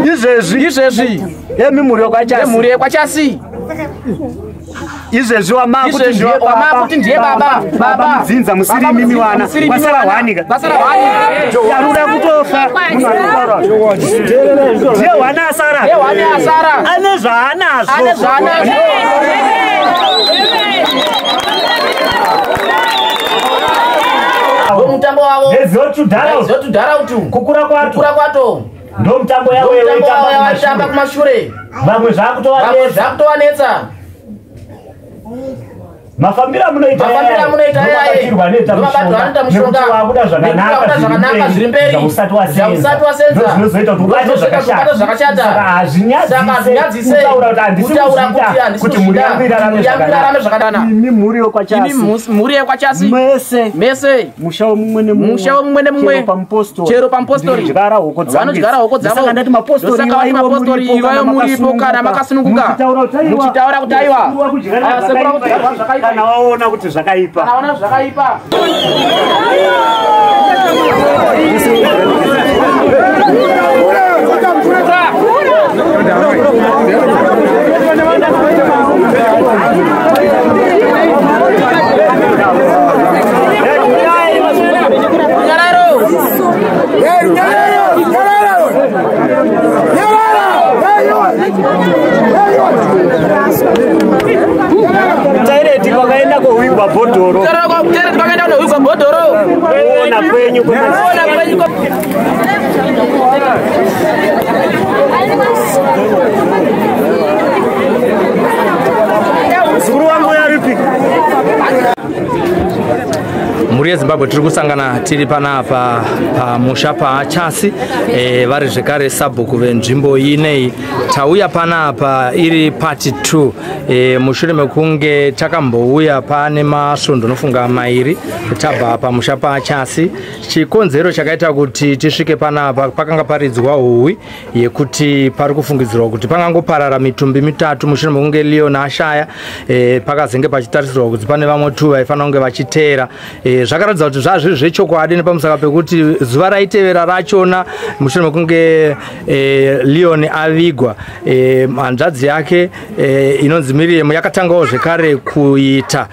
Izvezvi yemimuri kwachasi izvezvi wamakuti ndiye baba mudzinza musiri mimi wana basara hwanika yaruda kutofa ndiye wana asara ane zvaanazvo mutambo wavo nezotudharautu kukura kwato ndo mutambo yawo yaitamba kumashure vamwe zvakutovanetsa mafambira munoita yaye mabadwa anoita mushonga wakuda zvakanaka zviri mberi usati wasenza zvinozoita kuti ubate zvakashata saka hazvinyadzise kutaura kuti muri yangu irarame zvakadana mhuri yekwachasi mese mushawo mumwe nemumwe chero pamupostori vanodyara hoko dzavo ndosaka vati mapostori ivayo muripo kana makasununguka muchitaura kuti aiwa sekura kuti zvakaipa kana waona kuti zvakaipa Kwakaenda kuhwigwa bhodhoro kuona kwenyu zuru wangu yaripi muri yeZimbabwe tiri kusangana tiri panapa pamusha paachasi vari zvekare sabhuku venzvimbo inei tauya panapa iri part 2 mushure mekunge takambouya pane masvondo nofunga mairi tabva pamusha paachasi. Chikonzero chakaita kuti tisvike panapa pakanga paridzwa huwi yekuti pari kufungidzirwa kuti pangangoparara mitumbi mitatu mushure mekunge Leon ashaya pakazenge pachitarisirwa kuti pane vamwe 2 vaifanira kunge vachiteera. Zvakaratidza kuti zvazviri zvechokwadi nepamusaka pekuti zuva raitevera rachona mushure mekunge Leon avigwa hanzvadzi yake inonzi Miriam yakatangawo zvekare kuita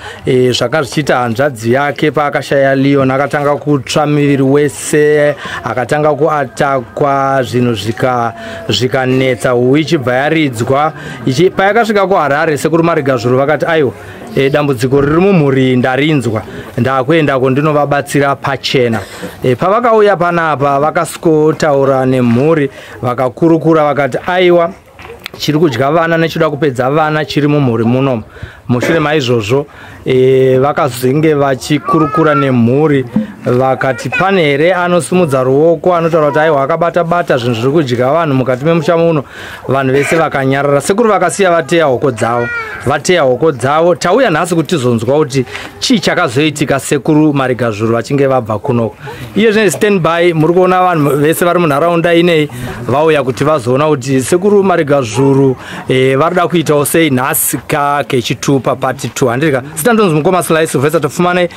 zvakazvichita hanzvadzi yake paakashaya Leon akatanga kutsva miviri wese akatanga kuatakwa zvinhu zvikanetsa huwi ichibva yaridzwa payakasvika kuHarare sekuru Marigazvuru vakati aiwa dambudziko riri mumhuri ndarinzwa ndakuendako ndinovabatsira pachena. Pavakauya panapa vakasikotaura nemhuri vakakurukura vakati aiwa chiri kudya vana nechida kupedza vana chiri mumhuri muno. Mushure maizvozvo vakazenge vachikurukura nemhuri vakati pane here anosimudza ruoko anotaura kuti aiwa akabata zvinhu zviri kudya vanhu mukati memusha muno. Vanhu vese vakanyarara sekuru vakasiya vateya hoko dzavo. Tauya nhasi kuti tizonzwa kuti chii chakazoitika sekuru Marigazvuru vachinge vabva kunoko. Iye zvine standby muri kuona vanhu vese vari munharaunda inei vauya kuti vazoona kuti sekuru Marigazvuru varida kuitawo sei nhasi kechitupa part 2 handika sitandonzi mukoma Sly Sylvester tofumane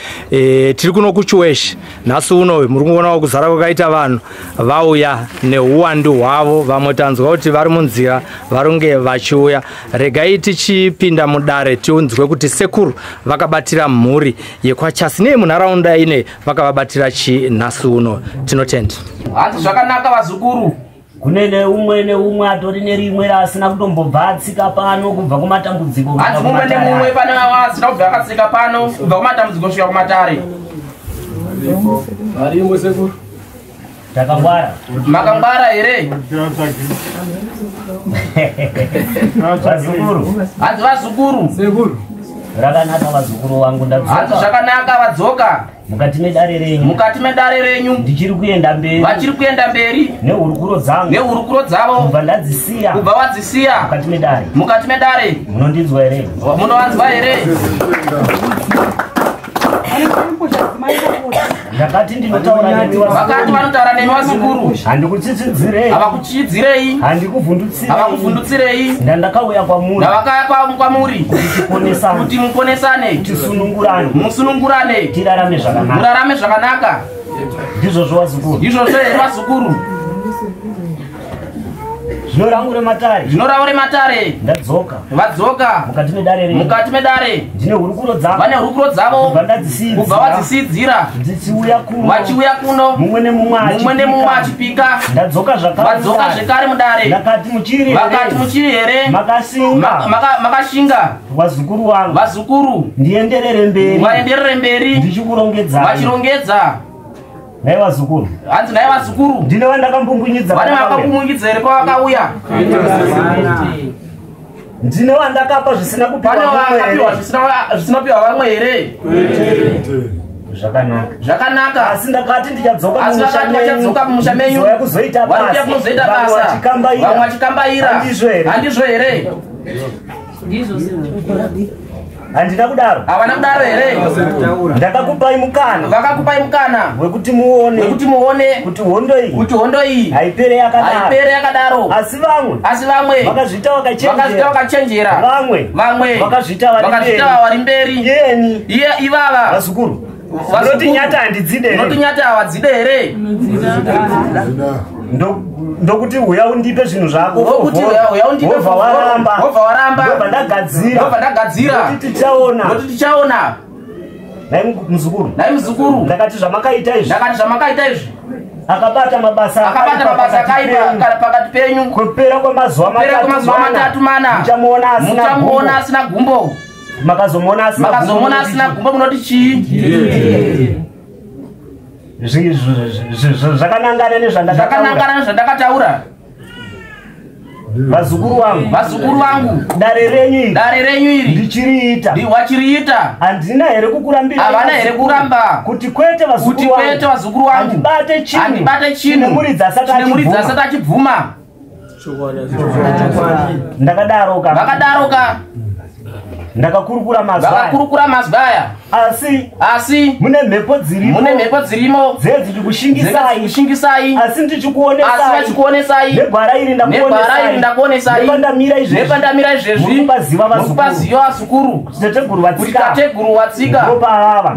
tiri kuno kuChuweshi nhasi uno muri kuonawo kuzara kwakaita vanhu vauya neuwandu hwavo vamwe tanzwa kuti vari munzira varunge vachiuya. Regai tichipinda mudare tiunzwe kuti sekuru vakabatira mhuri yekwachasi nemunharaunda ine vakavabatira chi nhasi uno. Tinotenda hanzi zvakanaka vazukuru kunene umwe atori nerimwe rasina kutombobva atsika pano kubva kumatambudziko. Hanzi mumwe nemumwe pane wasina kubva akatsika pano kubva kumatambudziko kusvika kumatare. Varimwe sekuru takangwara makangwara here vazukuru. Hanzi vazukuru sekuru rakanaka vazukuru vangu ndadzoka. Hanzi zvakanaka vadzoka mukati medare renyu ndichiri kuenda mberi vachiri kuenda mberi nehurukuro dzavo kubva ndadzisiya kubva wadzisiya mukati medare. Munondinzwa here? Munowanzwa here? ndakati ndinotaura nemi wazukuru. Vakati vanotaura nemi wazukuru. Handikuchichidzirei. Havakuchidzirei. Handikuvhundutsirei. Havakufundutsirei. Ndandakauya kwamuri. Ndavakaya kwamuri. Kuti muponesane. Tisunungurane. Musunungurane. Tirarame zvakanaka. Murarame zvakanaka. Ndizvozvo wazukuru. Ndizvozvo here wazukuru. Zvinoraure matare. Zvinoraure matare. Ndadzoka. Vadzoka. Mukati medare renyu. Mukati medare. Ndine hurukuro dzavo. Vane hurukuro dzavo. Kubva vadzisidzira. Dzichiuya kuno. Vachiuya kuno. Mumwe nemumwe achipika. Ndadzoka zvakare. Vadzoka zvekare mudare. Ndakati muchiri here. Vakati muchiri here. Makashinga. Wazukuru wangu. Vazukuru. Ndienderere mberi. Vaenderere mberi. Ndichikurongedza. Vachirongedza. Naye wazukuru. Hanzi naye wazukuru. Ndine wandakambumbunyidza. Vane vakambumbunyidza here pavakauya. Ndine wandakapa zvisina kupiwa piwa vamwe here. Zvakanaka. Asi ndakati ndichadzoka mumusha menyu. Kuzoita basa. Vamwe vachikambaira. Handizvo here. Handina kudaro. Havana kudaro here. Ndakakupai mukana. Vakakupai mukana. Wekuti muone. Kuti hondo iyi. Haipere yakadaro. Asi vamwe. Vakazvita vakachenjera. Vamwe. Vakazvita vari mberi. Yeni. Ivava. Vazukuru. Unotinyata handidzide here. Unotinyata havadzide here. Ndokuti uya undipe zvinhu zvako. Wobva waramba. Ndobva ndagadzira. Ndokuti tichaona. Nai muzukuru. Ndakati zvamakaita izvi. Akabata mabasa akaipa pakati penyu. Kupera kwemazuva matatu mana. Muchamuona asina gumbo. Makazomuona asina gumbo munoti chii? Zvakanangana nezvandakataura. Vazukuru vangu. Dare renyu iri. Ndichiriita. Handina here kukurambira. Havana here kuramba. Kuti kwete vazukuru vangu. Handibate chinhu. Nemuri dzasati achibvuma. Ndakadaroka. Ndakakurukura mazwi aya. Asi mune mhepo dzirimo. Dzedziri kushingisai. Asi ndichikuonesai. Negwara iri ndakuonesai. Nepandamira izvezvi. Mukupaziva vasukuru. Kuti tateguru watsika. Ndopavava.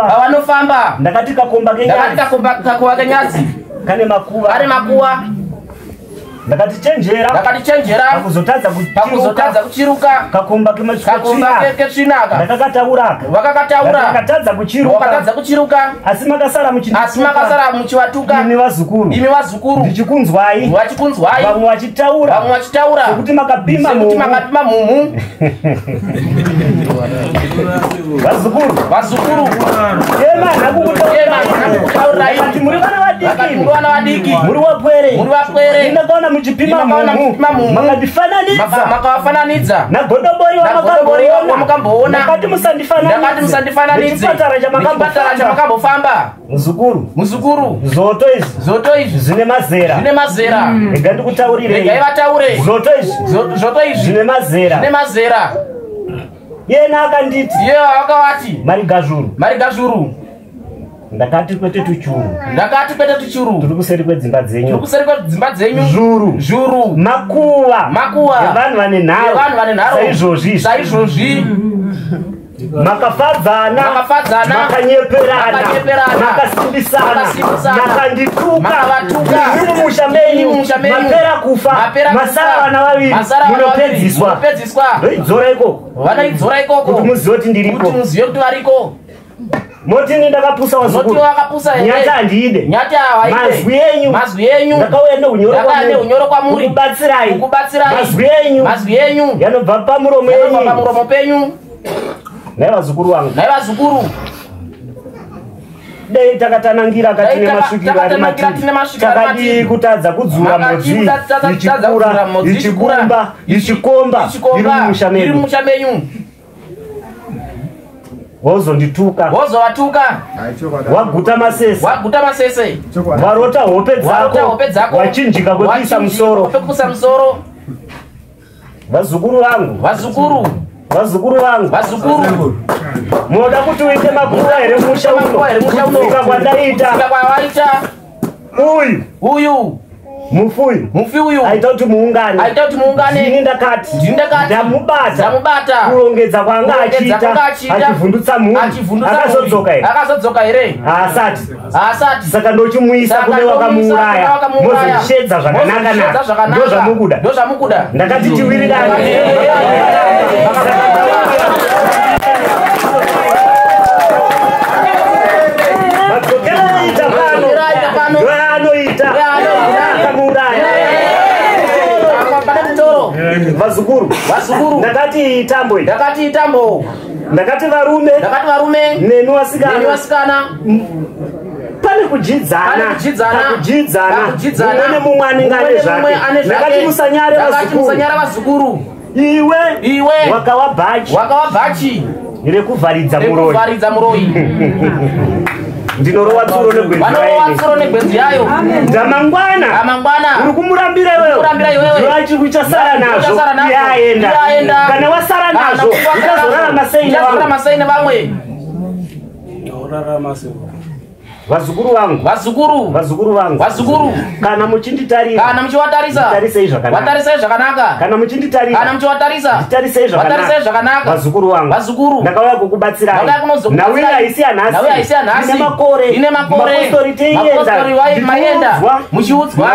Pavanofamba. Ndakati kakomba kenyadzi. Kane makuva. Ndakati chenjera. Pakuzotadza kuchiruka. Kakomba ketsvinaka. Ndakakataura. Ndakatadza kuchiruka. Asi makasara muchivatuka. Imi vazukuru. Ndichikunzwai. Vamwe vachitaura. Sekuti makapima mumu. Vazukuru. Ema nakukutaurirai. Muri vana vadiki. Muri vapwere. Ndakaona muchipima mumu. Makavafananidza. Nagodobori wamakamboona. Ndakati musandifananidze. Muchipatara chamakambofamba. Muzukuru. Zoto izvi. Zvine mazera. Ega ndikutaurirei. Zoto izvi. Zvine mazera. Yena akanditi. Akavati. Marigazhuru. Ndakati kwete tuchuru. Turi kuseri kwedzimba dzenyu. Zhuru. Makuva. Vanhu vane nharo. Saizvozvi. Makafadzana. Makanyeperana. Makasimbisana. Makandituka. Muri mumusha menyu. Mapera kufa. Masara vana vaviri. Munopedziswa. Vanoidzora ikoko. Kuti muzive kuti ndiriko. Motini ndakapusa wazukuru. Nyata handide. Mazwi yenyu. Ndakauya neunyoro kwamuri. Kubatsirai. Mazwi yenyu. Yanobva pamuromo penyu. Naye vazukuru wangu. Dei takatanangira katine masvikiro ari matiri. Takadi kutadza kudzura modzi. Ichikomba. Iri mumusha menyu. Wozondituka. Waguta masese. Warota hope dzako. Wachinjika kwekuisa musoro. Vazukuru vangu. Moda kuti uite makura here musha uno. Kusvika kwandaita. Uyu. Mufi uyu. Aita kuti muungane. Ndini ndakati. Ndamubata. Kurongedza kwanga achiita. Achivhundutsa mhuri. Akazodzoka here. Haasati. Saka ndochimuisa kune wakamuuraya. Mozvichedza zvakanaka. Ndozvamukuda. Ndakati tiwirirane. Vazukuru. Ndakati itambo. Ndakati varume. Nemi wasikana. Pane kujidzana. Mune mumwe anengane zvake. Ndakati musanyare vazukuru. Iwe wakawa bhachi. Rekuvharidza muroi. Ndinorowa tsuro negwenzi yayo. Ndamangwana. Uri kumurambira iwewe. Zvachi kuchasara nazvo. Yaenda. Kana wasara nazvo, uchazorarama sei nevamwe. Vazukuru vangu. Kana muchivatarisa. Vatarisei zvakanaka. Kana muchivatarisa. Vatarisei zvakanaka. Vazukuru vangu. Ndakauya kukubatsirai. Nauya haisi anhasi. Ine makore. Mapostori vaenda. Muchiudzwa.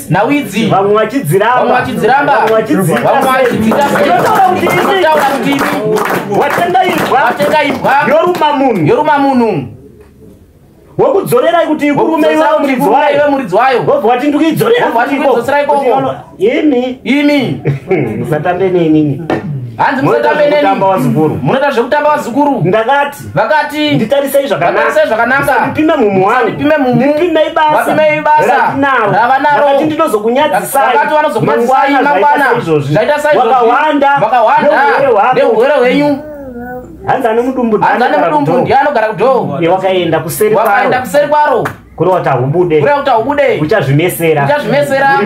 Nawidzi. Vamwe vachidziramba. Vamwe watenga ibwa. Yoruma munhu. Wokudzorerai kuti ikurume iwe muridzi wayo. Wati ndikuidzorera ikoko. Imi. Musatambe neni. Hanzi musatambe neni. Munoita zvekutamba vazukuru. Vakati nditarisei zvakanaka. Ndipime mumu wangu. Ndipime ibasa. Ravanaro. Vakati ndinozokunyadzisai. Mangwana. Zvaita saizvozvi. Vakawanda. Neurwere hwenyu. Hanza nemudumbu ndianogara kudhoo. Wakaenda kuseri kwaro. Kurota ubude. Uchazvimesera. Uri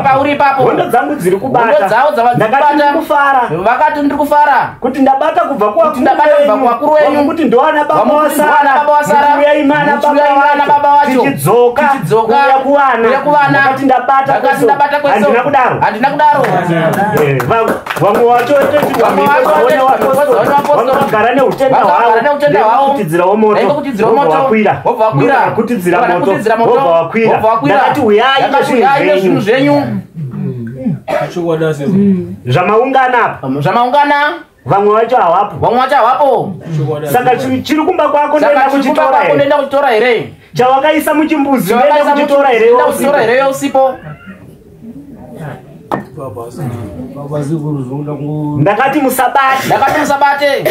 pauri ipapo. Hondo dzangu dziri kubata. Vakati ndiri kufara. Kuti ndabata kubva kuwakuru wenyu. Kuti ndowana baba wasara. Uya imana baba wacho. Tichidzoka. Uya kuwana. Vakati ndabata kweso. Handina kudaro. Vamwe wacho vakagara neutenda hwavo. Ndekutidzirawo moto. Wobva wakwira. Wobva wakwira. Ndakati uyai nezvinhu zvenyu. Zvamaungana. Vamwe vacho havapo. Saka chiri kumba kwako ndoenda kuchitora here. Chawakaisa muchimbuzi ndoenda kuchitora here usipo. Ndakati musabate.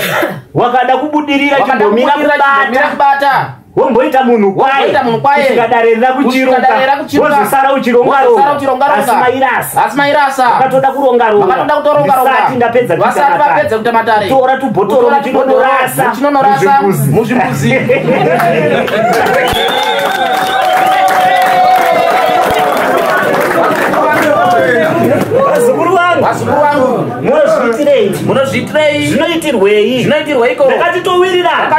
Wakada kubudirira chimbomira kubata. Womboita munhu kwaye. Usikadarira kuchiruka. Wozosara uchironga. Asi mairasa. Wakatoda kuronga. Vasati ndapedza kuita matare. Tora tubhotoro muchinonorasa. Muzvimbuzi. Vazukuru vangu. Munozviitirei. Zvinoitirwei. Ndakati towirirana.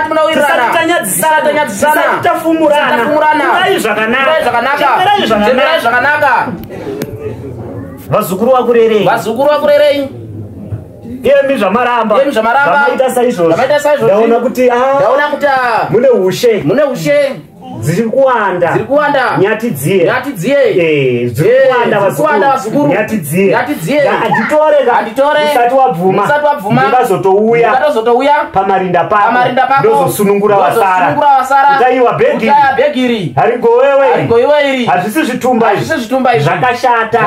Tisati tafumurana. Kurai zvakanaka. Vazukuru vakurerei. Iyemi zvamaramba. Zvamaita saizvozvo. Ndaona kuti mune ushe. Ziri kuwanda. Nyatidziye. Ziri kuwanda vazukuru. Nyatidziye. Anditore. Usati wabvuma. Ndikazotouya. Pamarinda pako. Ndozosunungura wasara. Utaiwa bhegiri. Harigo iwe. Hazvisi zvitumba izvi. Zvakashata.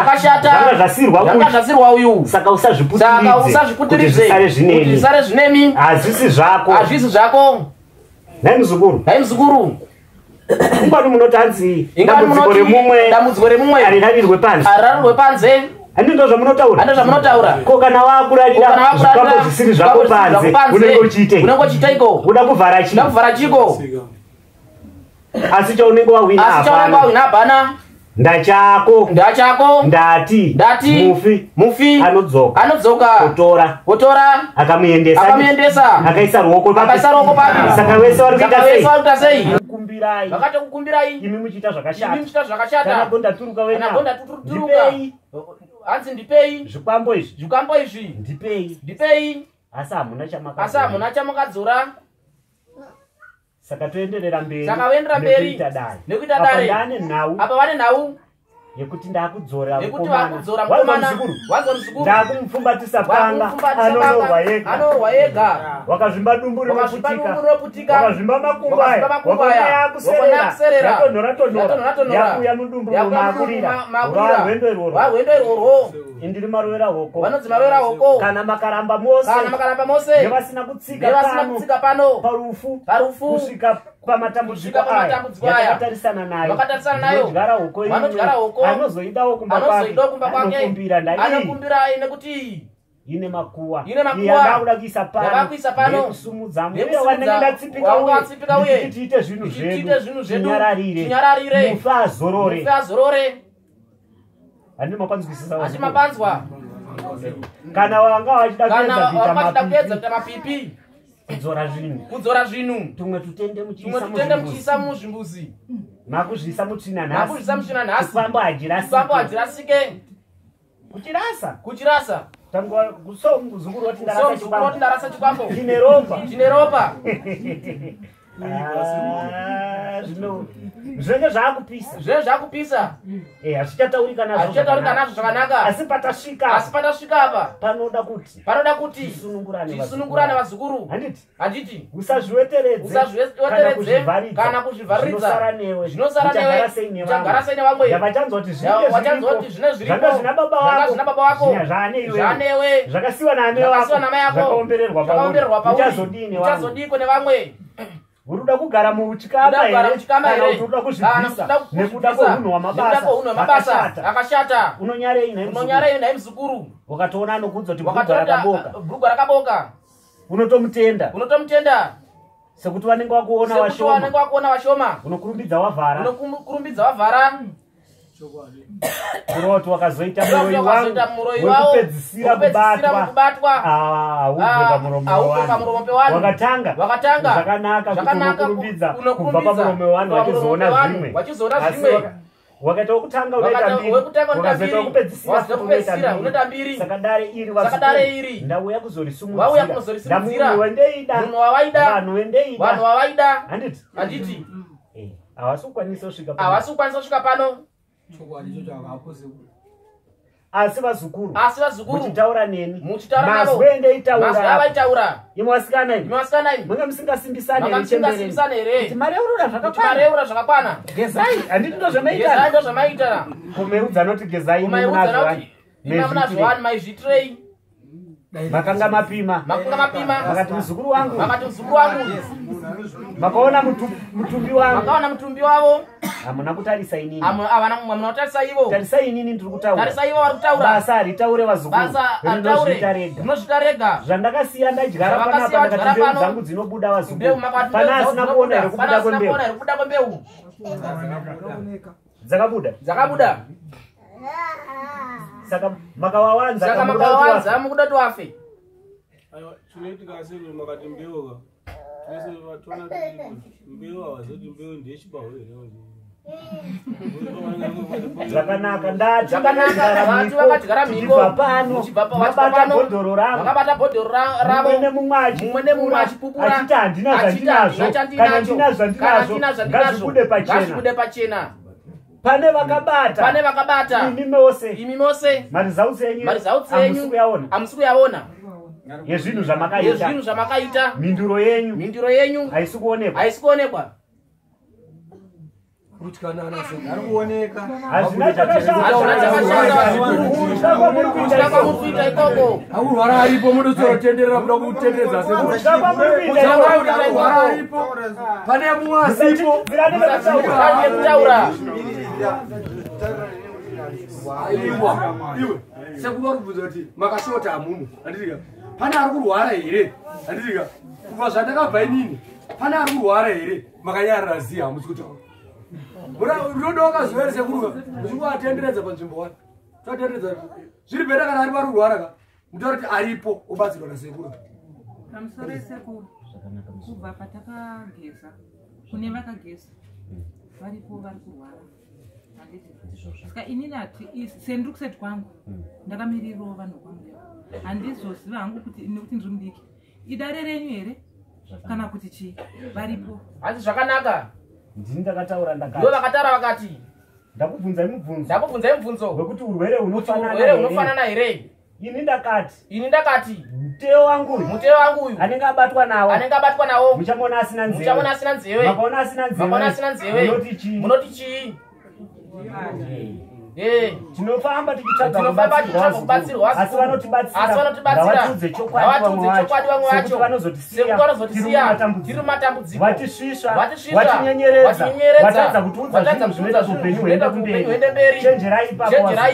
Zvanga zvasirwa uyu. Saka usazviputiridze. Kuti zvisare zvinemi. Hazvisi zvako. Nhai muzukuru. Ingwani munotanzi. Dambudziko remumwe. Arirarirwe panze. Handi ndo zvamunotaura. Ko kana wakurarira zvikwambo zvisiri zvako panze. Unenge uchiita iko. Uda kuvhara chiko. Asi chaunenge wahwina hapana. Ndachako ndati mufi anodzoka otora akamuendesa akaisa ruoko papi saka wese vari kuita sei vakatokukumbirai imi muchiita zvakashata kana turuka hanzi ndipei zvikwambo izvi ndipei asi hamuna chamakadzora saka toenderera mberi nekuita dare apa vane nhau yekuti ndakudzora mukomana ndakumupfumbatisa panga anorwa yega wakazvimba dumbu rinoputika wakazvimba makumbo aya wakoneyakuserera yakuya mudumbu romakurira rwarwendo irworwo indiri marovera hoko vanonzi marovera hoko kana makaramba mose nevasina kutsika pano parufu kusvika pamatambudziko aya yakatarisana nayo vanodyara hoko anozoidawo kumba kwake anokumbira nekuti ine makuwa yadakuda kuisa pano nekusumudza mbuye wanenge ndatsipika uye tiite zvinhu zvedu tinyararire mufe azorore handina mapanzwa kana wanga wachida kuedza kuita mapipi kudzora zvinhu tumwe tutende muchiisa muzvimbuzi makuzvisa mutsvina nhasi kufambo hajirasike kuchirasa muzukuru wati ndarasa chikwambo chine ropa zvinenge zvakupisa hazvichataurika nazvo zvakanaka asi patasvika apa panoda kuti tisunungurane vazukuru handiti usazviweteredze kana kuzvivharidza zvinosara newe uchagara sei nevamwe wachanzwa kuti zvine zviripo zvina baba wako zvanewe zvakasiwa naamai vako zvakaombererwa pauri uchazodiko nevamwe uruda kugara muchikama here kana uruda kuzvibvisa nekuda kwohunhu hwamabasa akashata unonyarei naye muzukuru wakatoona anokunzwa kuti bhurugwa rakaboka unotomutenda sekuti vanenge vakuona washoma unokurumbidza wavhara kuroti wakazoita muroi wangu wekupedzisira kubatwa auve pamuromo pewanu wakatanga zvakanaka kuti unokurumbidza kubva pamuromo wevanhu vachizoona zvimwe wakaita wekutanga unoita mbiri wakazoita wekupedzisira unoita mbiri saka dare iri ndauya kuzorisimudzira ndamunhu vanhu wavaida handiti havasi kukwanisa kusvika pano asi vazukuru muchitaura neni mazwi endeitaura imwe vasikana munge musingasimbisani here kuti mareurura zvakakwana gezai handiti ndo zvamaita kumeudza noti gezai munazvani maizvitirei makanga mapima makati muzukuru wangu makaona mutumbi wavo hamuna kutarisa inini hamuna kutarisa ivo tarisa inini ndiri kutaura basa haritaure vazukuru rinozvita rega zvandakasiya ndadyara panapa ndakati mbeu dzangu dzinobuda vazukuru pana asina kuona here kubuda kwembeu dzakabuda saka makawawanza mukuda tiwafe chinoitika sei makati mbeuka tese vatona mbeu avazoti mbeu ndeyechibahwe zvakanaka ndati vakadyara mhiko mabata bhodhoro ravo mumwe nemumwe achipupura achiti handina zvandinazvo kana ndinazvo ngazvibude pachena pane vakabata imi mose mari zautsi yenyu hamusi kuyaona yezvinhu zvamakaita minduro yenyu haisi kuonekwa hazina chakashaamuita ikoko aurwara aripo munozotenderera kuda kutenderedza pane mumwe asipo kutaura iwe sekuvarubvudza kuti makashota hamumu handitika pane ari kurwara here handitika kubva zvandakabva inini pane ari kurwara here makanyarira ziya hamusi kutaura Unoda wakazoerese kuruka. Uchingoatenderedza panzvimbo wani. Tatenderedza. Zviri bhera kana ari parurwara ka. Mutaura kuti aripo obatsirwa nasekuru. Pamusoro sekuru. Kubva patakageza. Kune vakageza. Varipo vari kurwara. Saka ini nati sendiri kuseti kwangu ndakamirirawo vanhu kwangu handizoziva hangu kuti nekuti ndiri mudiki idare renyu here kana kuti chii varipo asi zvakanaka ndini ndakataura ndo vakataura vakati ndakubvunzai mubvunzo wekuti urwere unofanana here ini ndakati muteo wangu uyu anenge abatwa nawo muchamona asina nzeve makaona asina nzeve munoti chii tinofamba tichitsvaga kubatsirwa asi vanotibatsira vavatudze chokwadi vamwe vacho vanozotisiya tiri mumatambudziko vatisvisva vatinyenyeredza vatadza kutiudza zvinhu zvinoita upenyu huende kumberi chenjerai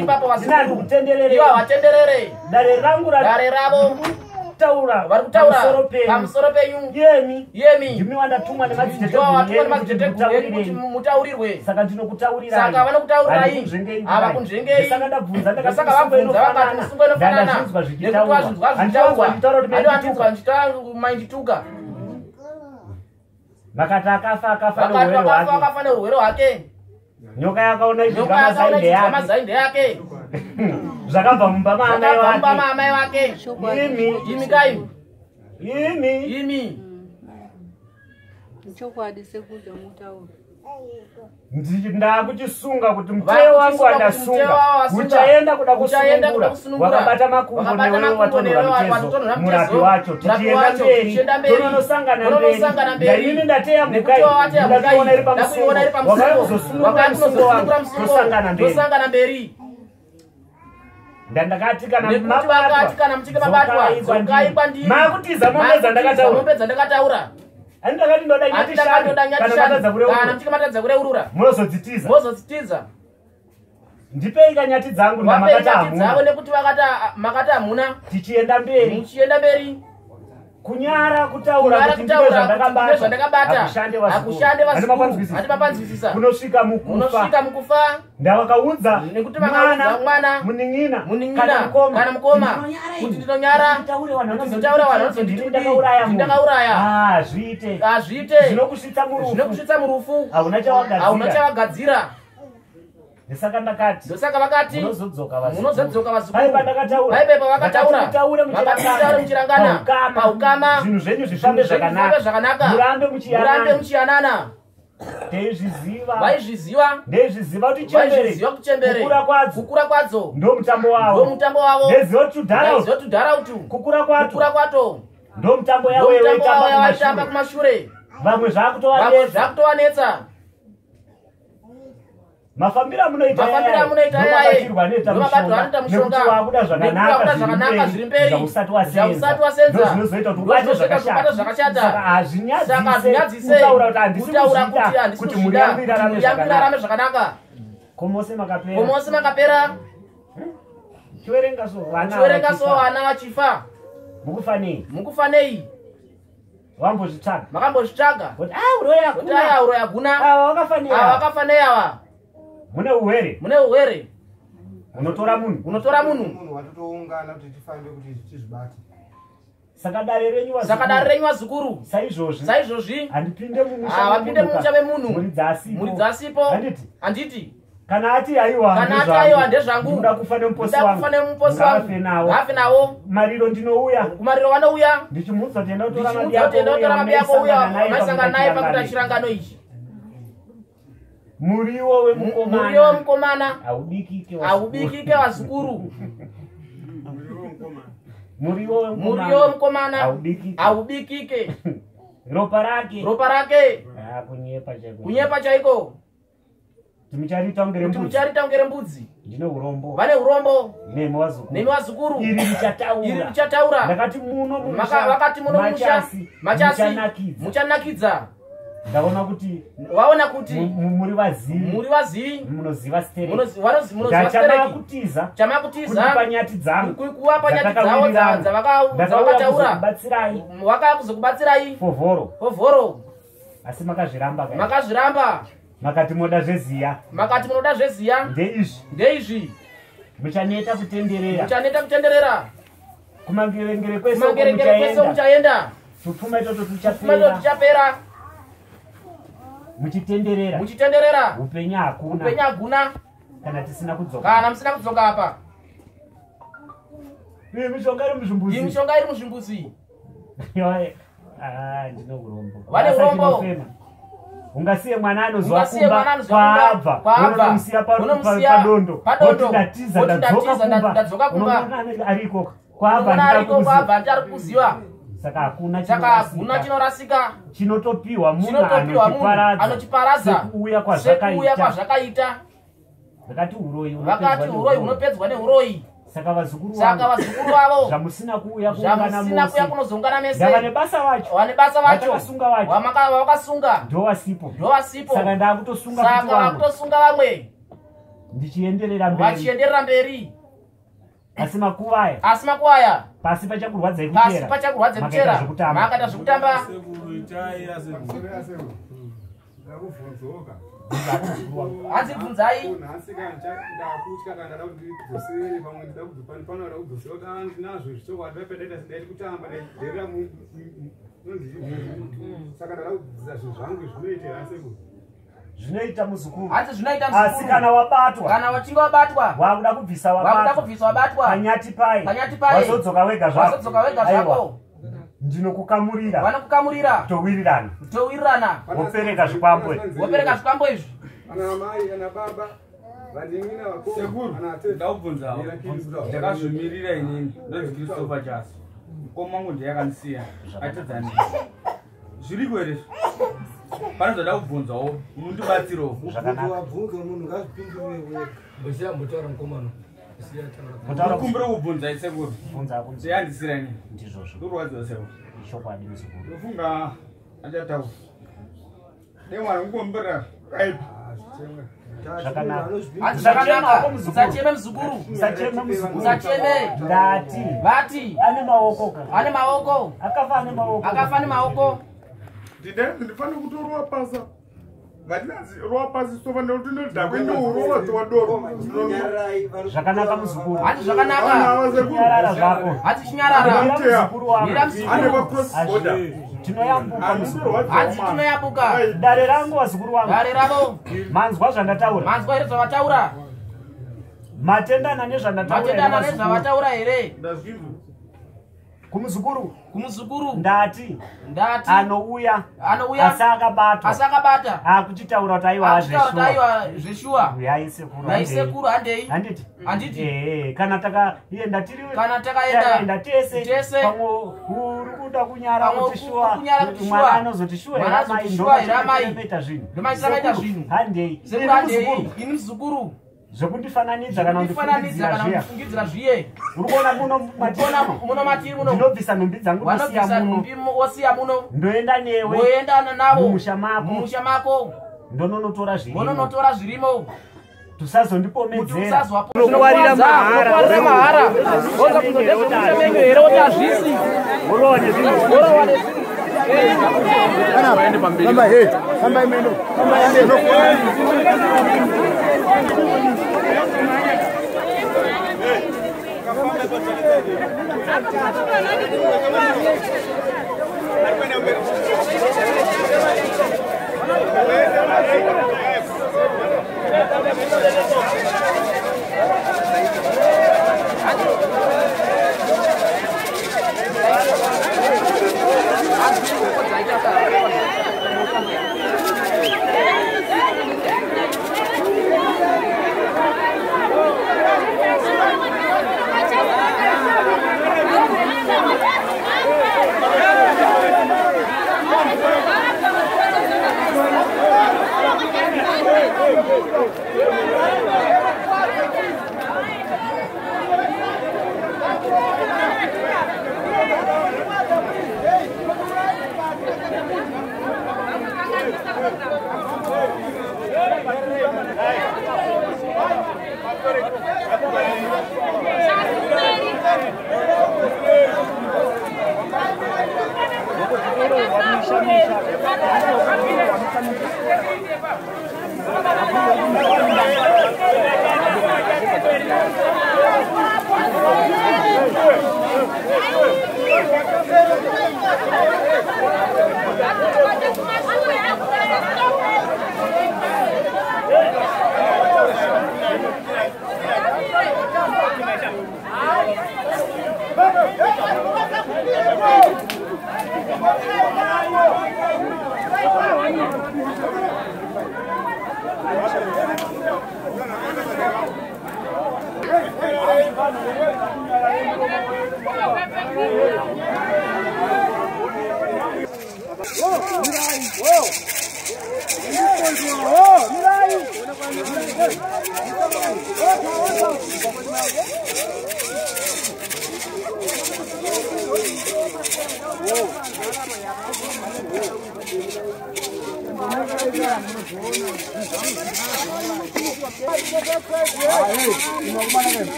ipapo ndina ndikutenderere dare rangu ravo taura pamusoro penyu yemi ndimi wandatumwa nemadziteteguru mutaurirwe saka ndinokutaurirai saka vanokutaurirai avakunzvengei saka ndabvunza ndakasaka vabvunza vakati musungo inofanana ndazvinzwa zvichitaurwa mandituka vakati akafa neurwere hwake nyoka yakaona idya mazainde yake zvakabva mumba maamai wake imi kai imi chokwadi sekuja mutaura ndakuchisunga kuti muteo wangu wandasunga uchaenda kuda kusunungura wakabata makumbo newewe watonhora mitezo murapi wacho tichienda mberi tononosangana mberi ndaini ndateya mukai ndatoona iri pamusungo wakauya kuzosunungura musungo wangu tosangana mberi ndandakati kana mabatwa makutiza mombe dzandakataura andakati ndoda nyatishani kana mchikamatadza kureurura mozodzitiza ndipei kanyati dzangu ndamakatahamuna nekuti makati hamuna tichienda mberi kunyara kutaura kuti ndizvo zvandakabata handi mapanzwisisa kunosvika mukufa ndavakaudza nekuti mwana muning'ina kana mukoma kuti ndinonyara nditaura vanhu ndakauraya zviite zvinokusvitsa murufu hauna chavagadzira ndosaka ndakati vakati munozodzoka vazukuru pavakataura muchirangana paukama zvinhu zvenyu zvifambe zvakanaka murambe muchiyanana vaizviziva ndezviziva kuti chembere kukura kwadzo ndo mutambo wavo ndeziva to dharautu kukura kwato ndo mutambo yavo yawaitamba kumashure vamwe zvakutovanetsa mafambiro amunoita yayevabatirwa nekuti wakuda zvakanaka zviri mberi usati wasenza ndozvinozoita kuti ubate zvakashata hazvinyadzise kutaura kuti handisi kuzviita kuti muri yangu irarame zvakanaka komose makapera chiverenga so vana vachifa mukufanei makambozvitsvaga kuti uroya guna vakafanei ava mune uwere unotora munhu watotoungana kuti tifambe kuti tizvibate saka dare renyu vazukuru saizvozvi handipinde vapinde mumusha memunhu muri dzasipo handiti kana ati haiwa ndezvangu ndoda kufa nemuposi wangu ngafe nawo mariro ndinouya kumariro vanouya ndichimudza tienda kutora madi yako uya maisangana naye pakuita chirangano ichi muriwo wemukomana haubikike vazukuru muriwo wemukomana haubikike ropa rake kunyepa chaiko timucharita ungere mbudzi vane urombo nemi vazukuru iri richataura vakati muno machasi muchanakidza waona kuti muri vazivi munoziva chamakutiza panyati dzangu kuwapa nyati dzavo dzavakataura vakakuzokubatsirai fovhoro asi makazviramba makati moda zveziya ndeizvi muchaneta kutenderera kumangere kwese muchaenda tupfuma itoto tuchapera muchitenderera upenyu hakuna kana tisina kudzoka apa mishonga iri muzvimbuzi ndinourombo vane urombo ungasiye mwana anozwa kumba kwaabva unomusiya padondo ndadzoka kumba ariko kwaabva ndari kuziva saka hakuna chinorasika chinotopiwa munhu anochiparadza sekuuya kwazvakaita vakati uroi unopedzwa neuroyi saka vazukuru vavo zvamusina kuuya kunozongana mese vane basa vacho vakasunga ndovasipo saka ndakutosunga vamwe ndichienderera mberi asi makuva aya pasi pachakurwadzai kuchera makaita zvekutamba hanzi bvunzai zvinoita muzukuru asi kana wachinge wabatwa wakuda kubvisa wabatwa panyati pai wazodzoka wega zvako ndinokukamurira towirirana wopereka zvikwambwe izvi ana baba vandimina sekuru ndakubvunzawo ndakazvimirira inini ndonzi Christopher Chasi mukoma wangu ndiyakandisiya atedzani zviri kwere pane zvoda kubvunzawo mundibatsirowo wabvunza munhu ngazvipindure usiambotaura mukomano kumbire kubvunza sekuru ndeyandisira ini ndorwadziwa sekuru ndofunga achataura nemwana kungombira kaipa zvakanaka musacheme muzukuru ndati vati ane maoko akafa ane maoko ndifane kutorwa pasa vatinazi rwa pasi sofa ndinodhakwe ndiurova towadoro zvakanaka muzukuru hati zvakanaka chinyarara zvako hati chinyarara ane vacrossboda tinoyambuka muzukuru hati tinoyambuka dare rangu vazukuru vangu dare ravo manzwa zvandataura manzwa here zvavataura matendana nezvandataura here kumuzukuru ndati anouya asi akabata akuchitaura kuti aiwa zveshuwa yaisekuru handiti kana takaenda takaenda tese pamwe uri kuda kunyara kuti shuwa mwana anozoti shuwa eramai ndomaita zvinhu handei ini muzukuru zvokundifananidza kana kundifungidzira zviye urikuona muno matiri muno ndinobvisa nhumbi dzangu wosiya muno ndoenda newe woendana navo mumusha mako ndononotora zvirimo tusazondipomedzera unowarira mahara oza kuzodezvekutamenge here kuti hazvisi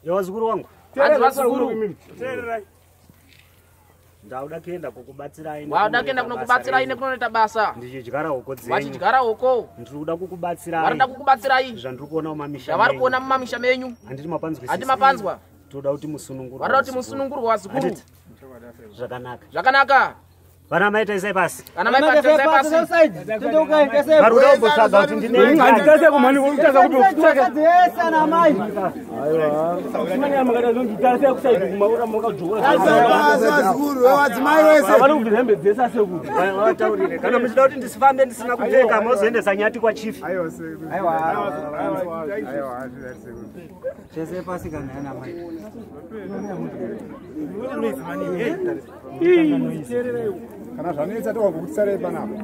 Wazukuru wangu ndauda kuenda kukubatsirai kunoita basa ndichidyara huko dzenyu wachidyara huko ndikuda kukubatsirai varida kukubatsirai zvandiri kuona mumamisha vari kuona mumamisha menyu handiti mapanzwa toda kuti musunungurwa varida kuti musunungurwa wazukuru zvakanaka vana maita isai pasi kana maita isai pasi varuda kubotsvaga kuti ndinendikase kumhani kutanga kutotsvaga na mai aiwa simanya makada ndikase kusaidi kumaura mukadzora wazukuru wadzimai wese vari kubvira hembe dzese asekuti wataurire kana muchida kuti ndisifambe ndisina kupfeka mozoendesa nyati kwa chief aiwa chese pasi kana yana mai kana zvanetsa towakukutsare panapa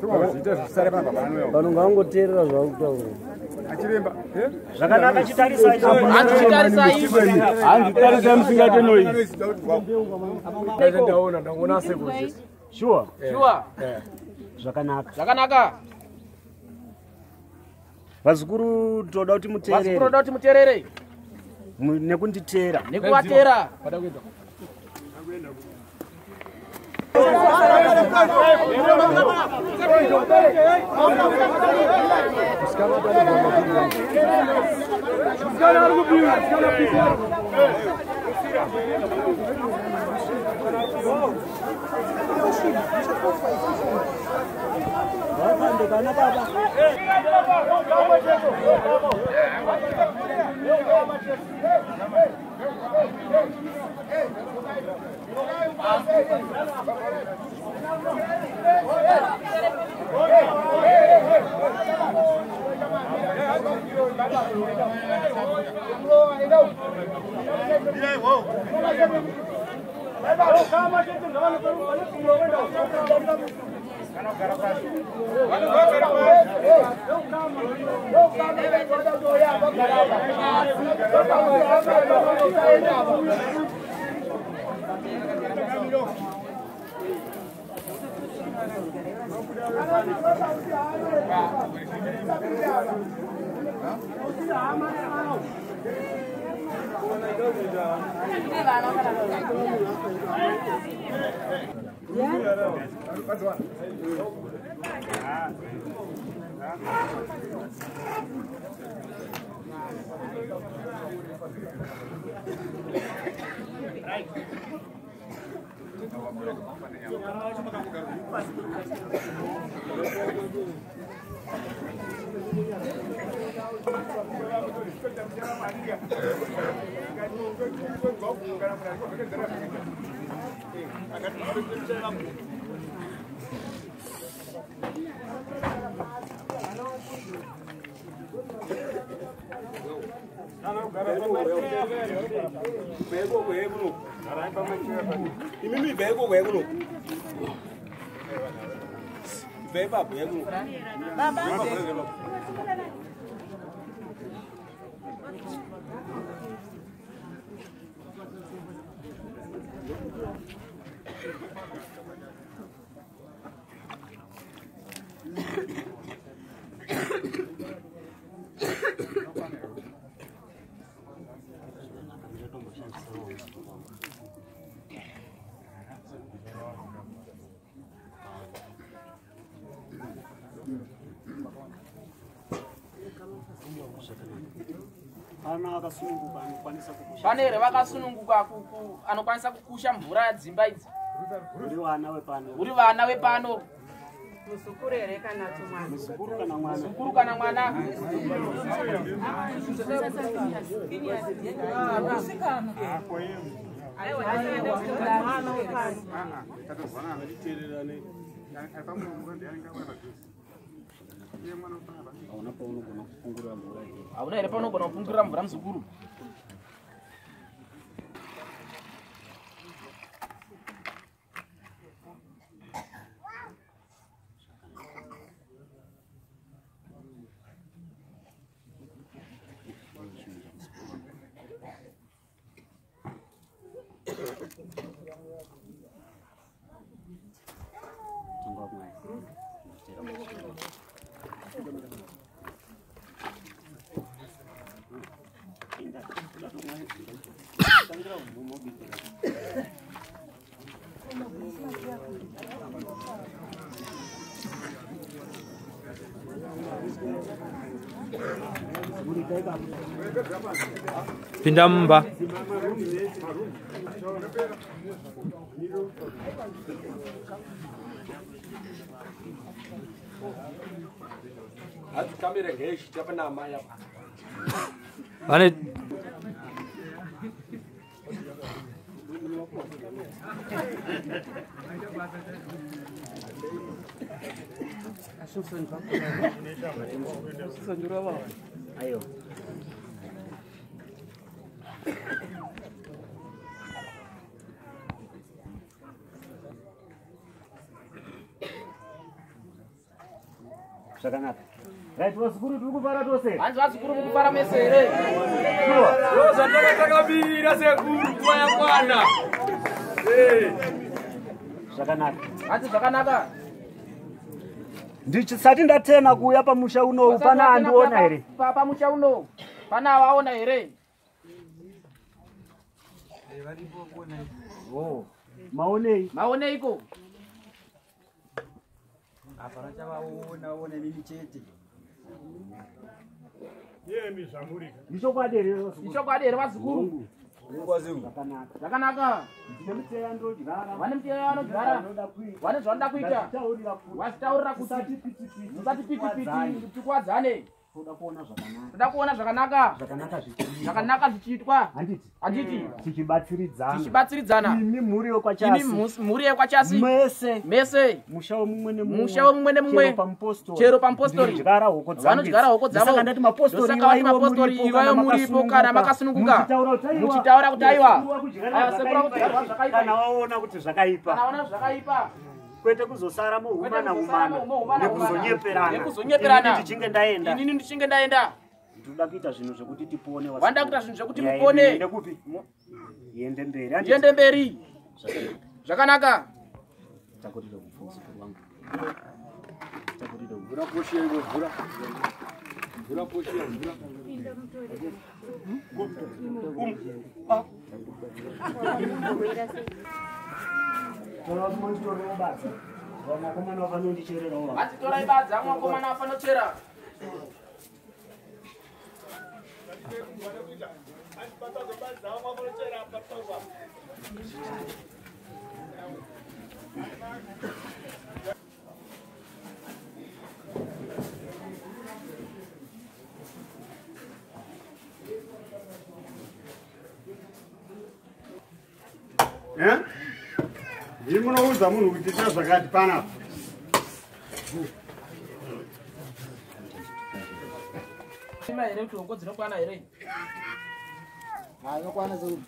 towakuita zvikusare panapa pananoya vanhu ngavangoteerera zvakutaura achiremba zvakanaka chitarisai handitarisai musingatenoii ndaona sekuti sure zvakanaka vazukuru toda kuti muteerere nekunditeera nekuvatera Baba. Pane here vakasununguka anokwanisa kukusha mvura yadzimba idzi. Uri vana vepano. Musukuru here kana mwana? Musukuru kana mwana. Hauna here paunogona kupungurira mvura muzukuru? Pinda mumba. Ane ayo zvakanaka. Right, vazukuru tiri kufara tose. Hanzi vazukuru muri kufara mese here. Zvandakatakabira sekuru nguva yakwana. Zvakanaka. Hanzi zvakanaka. Ndichisati ndatena kuuya pamusha unowu pana andiona here. Pamusha unowu pana avaona here. Oh, maonei? Maoneiko? Hapana chavaona mimi chete. Yemi zvamurika. Ndichokwadi here. Ndichokwadi here vazukuru. Zvakanaka. Zvakanaka. Ndinomuteya ndodyara. Vane muteya vanodyara. Vane zvanoda kuita. Vachitaurira kuti musati piti tikuwadzane. Toda kuona zvakanaka. Toda kuona zvakanaka. Zvakanaka zvichiitwa. Handiti tichibatsiridzana. Imi mhuri yokwachasi. Imi mhuri yokwachasi. Mese. Musha womumwe nemumwe. Chero pamupostori. Vanodyara hoko dzavo. Saka ndati mapostori ivayo muripo kana makasununguka. Muchitaura kuti aiwa. Sekura kudyarwa zvakaipa. Kana waona kuti zvakaipa. Kana waona zvakaipa. Kwete kuzosara muhumana nekuzonyeperana. Inini ndichinge ndaenda. Ndoda kuita zvinhu zvekuti tipone. Wanda kuita zvinhu zvekuti mupone. Ende kupi? Yende mberi. Yende mberi. Zvakanaka. Takurira kupfuura wangu. Takurira mvura poshi yeyo mvura. Mvura poshi yeyo mvura. Tora ibadza mwakomana afanochera. Ndimunouza munhu kuti ita zvakati panapa. Ima here kuti hongo dzinokwana here? Inokwana zvo.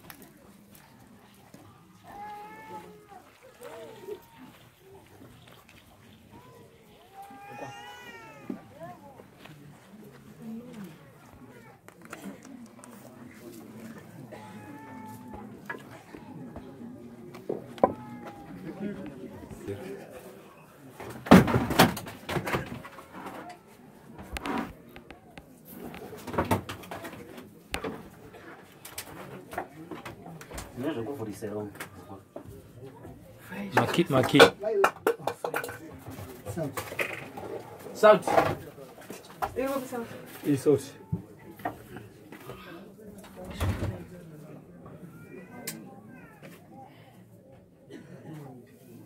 Maki. Sauti. Sauti.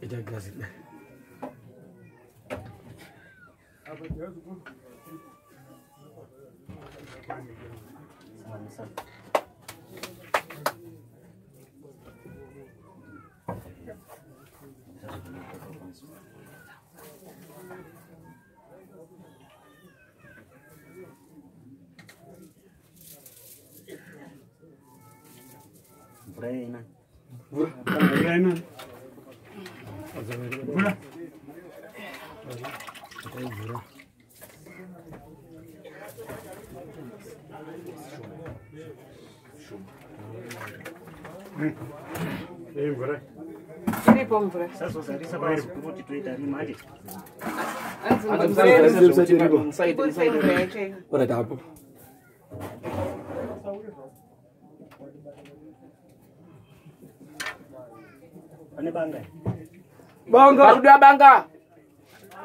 Ita gazi. Braina.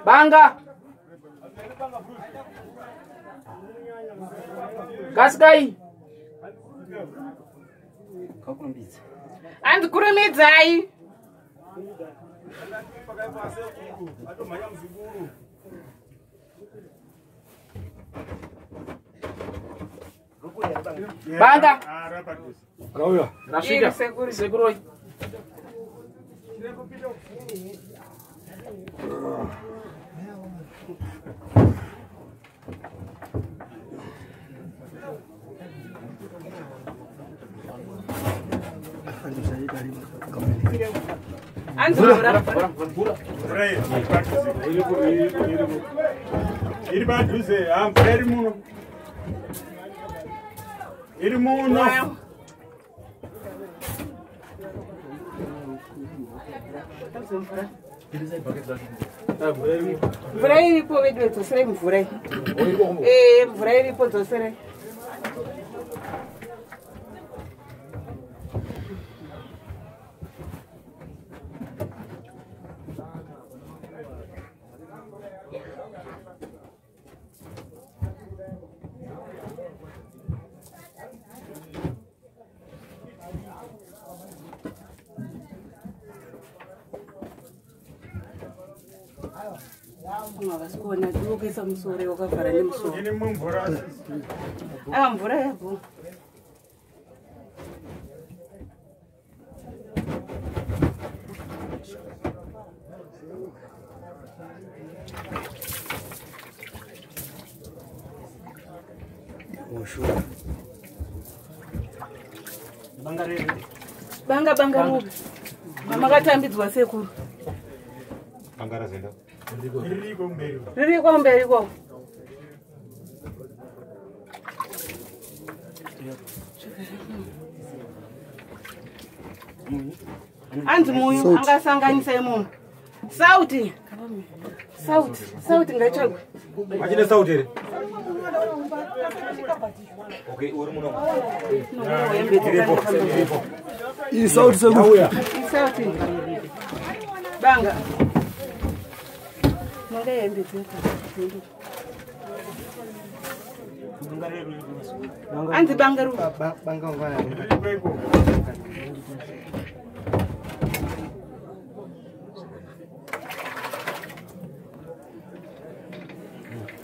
Banga. Kaskai. And kurumizai. Banga. Kauya. Rashida. Seguro. Vrei po vedere tu sei vrei. Vrei po tu sei. Vasikuona ndokesa musoro wakavhara nemusoro. Mvura yapo. Banga rubi. Mama katambidzwa sekuru. Bangara zenda. Riri kwa mberi kwa. Anzi muyu angasanganisa imomo. Sauti ngachagwe. Achine sauti ere. Okay, uri muno. Hii sauti sauti. Sauti. Banga. Manga yembe tete. Anzi bangaru. Banga ngwana.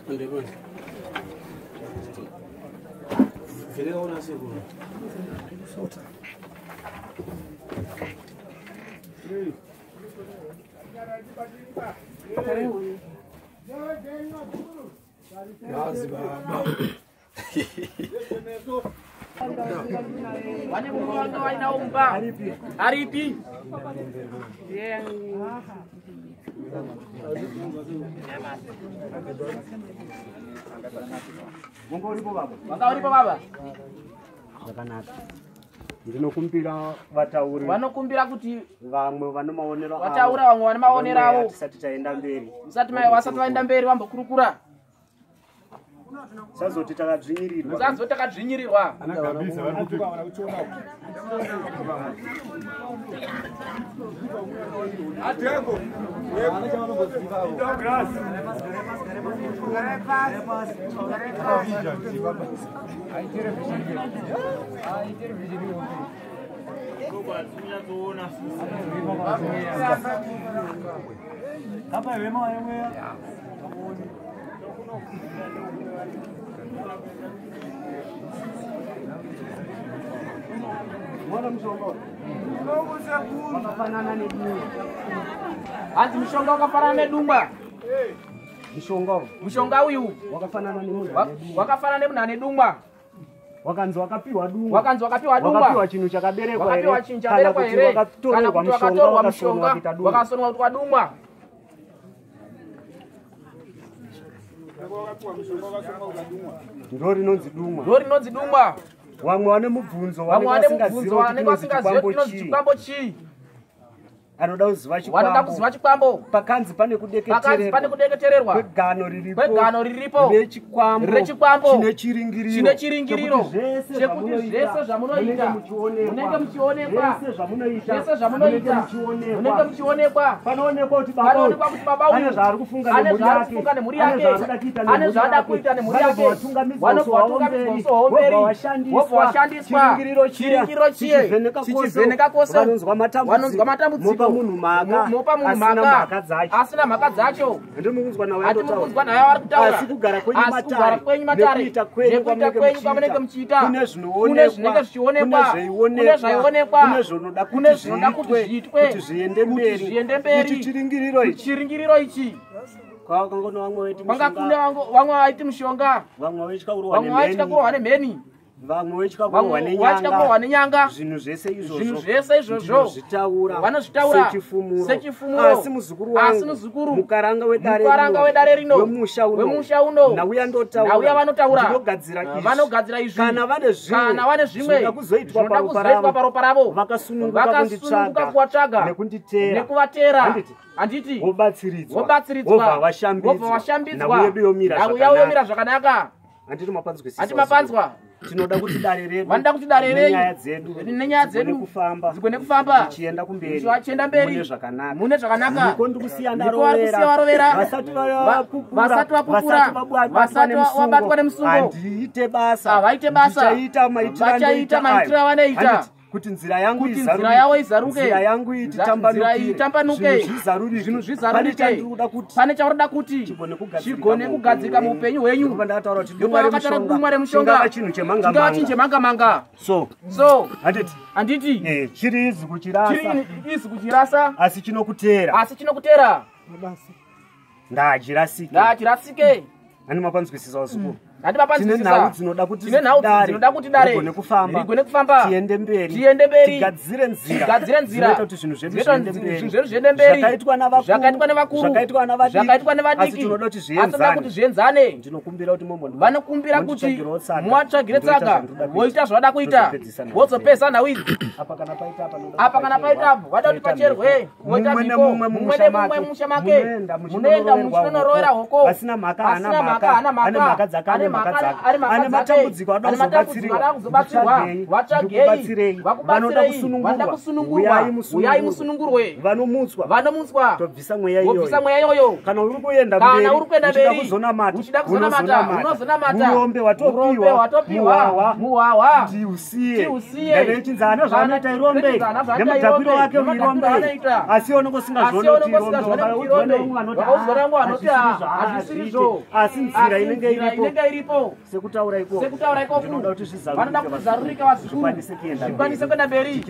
Ndebona. Vile ona seguro. Sauti. Yazi baba. Wani mwanga wainaumba. Aripi. Mungu uripo baba. Wanga uripo baba. Zvakanaka. Ndinokumbira vatauri. Vanokumbira kuti vamwe vane maonero avo. Vataura vamwe vane maonero avo. Tisati taenda mberi. Musati mai wasati vaenda mberi vambokurukura. Sazoti takadzvinyirirwa. Sazoti takadzvinyirirwa. Atengo. Hanzi mushonga wakafanana nedungwa. Mushonga uyu wakafanana nemunhu wakafanana nemunhu ane dungwa. Wakanzi wakapiwa dungwa. Wakanzi wakapiwa dungwa. Wakapiwa chinhu chakaberekwa here. Wakapiwa chinhu chakaberekwa here. Kana kuti wakatorwa mushonga wakasonwa kuti wadungwa. Ndori nonzi dungwa. Ndori nonzi dungwa. Wamwe wane mubvunzo wanenge vasingazivi kuti chikwambo chii. Anoda kuziva chikwambo. Pakanzi pane kudeketererwa kwegano riripo rechikwambo chine chiringiriro chekuti zvese zvamunoita munenge muchionekwa. Zvese zvamunoita munenge muchionekwa. Panoonekwa kuti baba uyu ane zvaarifunga nemhuri yake, ane zvaada kuita nemhuri yake. Vanobva vatunga musowo mberi wobva washandiswa chiringiriro chiye chichivheneka kwose. Vanonzwa matambudziko mopa munhu mhaka asina mhaka dzacho. Hatimukunzwa naye ari kutaura. Asi kugara kwenyu matare nekuita kwenyu kwamunenge muchiita kune zvinenge zvichionekwa, kune zvaionekwa, kune zvinoda kuti zviitwe kuti zviende mberi. Chiringiriro ichi kwanga kune vamwe vaiti mushonga, vamwe vaitya kurwa nemheni, vamwe vaitya nenyanga. Zvinhu zvese izvozvo vanozvitaura sechifumuro. Asi muzukuru mukaranga wedare rino wemusha uno nauya vanotaura vanogadzira izvi. Kana vane zvimwe zvinoda kuzoitwa paropa ravo vakasununguka kuvatsvaga nekuvatera. Handiti vobatsiridzwa vobva vashambidzwa nhavu yavo yomira zvakanaka. Hati mapanzwa. Tinoda kuti dare redu nenyaya dzedu zigone kufamba tichienda mberi mune zvakanaka. Ndiko ndikusiya varovera vasati vapupura vasati vabatwa nemusungo. Vaite basa vachaita maitiro avanoita kuti nzira yavo izaruke, nzira yangu itambanuke, zvinhu zvizarurike. Pane chaurida kuti chigone kugadzika muupenyu hwenyu. Ndipo vakataura dungwa remushonga chingava chinhu chemanga-manga. So handiti chiri izi kuchirasa asi chinokutera ndachirasike. Handi mapanzwisisa wazukuru. Tine nhau dzinoda kuti dare rigone kufamba tiende mberi tigadzire nzira zvinoita kuti zvinhu zvedu zviende mberi. Zvakaitwa nevakuru, zvakaitwa nevadiki, asi kuti zvienzane. Ndinokumbira kuti vanokumbira kuti muvatsvagire tsvaga voita zvavada kuita vozopesa nhau idzi. Apa kana paita apo vada kuti pacherwe voita mhiko mumwe nemumwe mumusha make munoenda muchinonorovera hoko asina mhaka ane ane matambudziko adozobatsirwa. Vatsvagei vanoda uyai musunungurwe. Vanomutswa tobvisa mweya iyoyo. Kana uri kuenda mberi uchida kuzonamata urombe watopiwa muhwawa ndiusiye. Ndechinzi ana zvaanoita irombe nemudhakiro wake irombe. Asi oneko singazvioni kuti irombe asi nzira inenge iripo sekutaura iko vanoda kuti zvizarurike vazukuru zvikwanise kuenda mberi.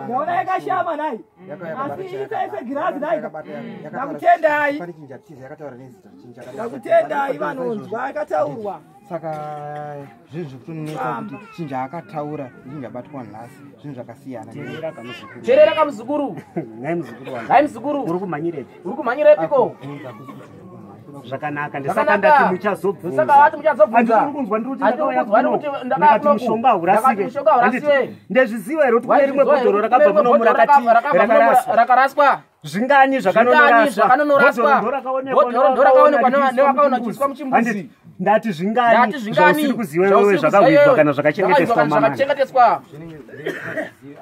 Ndaona yakashama nayi asi ikaise girazi nayi ndakutendai vanonzwa akataurwa. Saka zvinhu zvikutonetsa kuti chinja akataura ndinjabatwa nhasi zvinhu zvakasiyana. Cherera kamuzukuru. Ngai muzukuru uri kumhanyirepi? Uri kumhanyirepi? Zvakanaka ndisaka ndati muchazobvunza. Ndakati mushonga haurasike. Ndezviziva here kuti kune rimwe bhodhoro rakabva muno rakaraswa. zvingani zvakanoraswa ndokaonekwa nevakaona chiswa muchimbuzi ndati zvingani zvausiri kuziva wewe zvakawibva kana zvakachengeteswa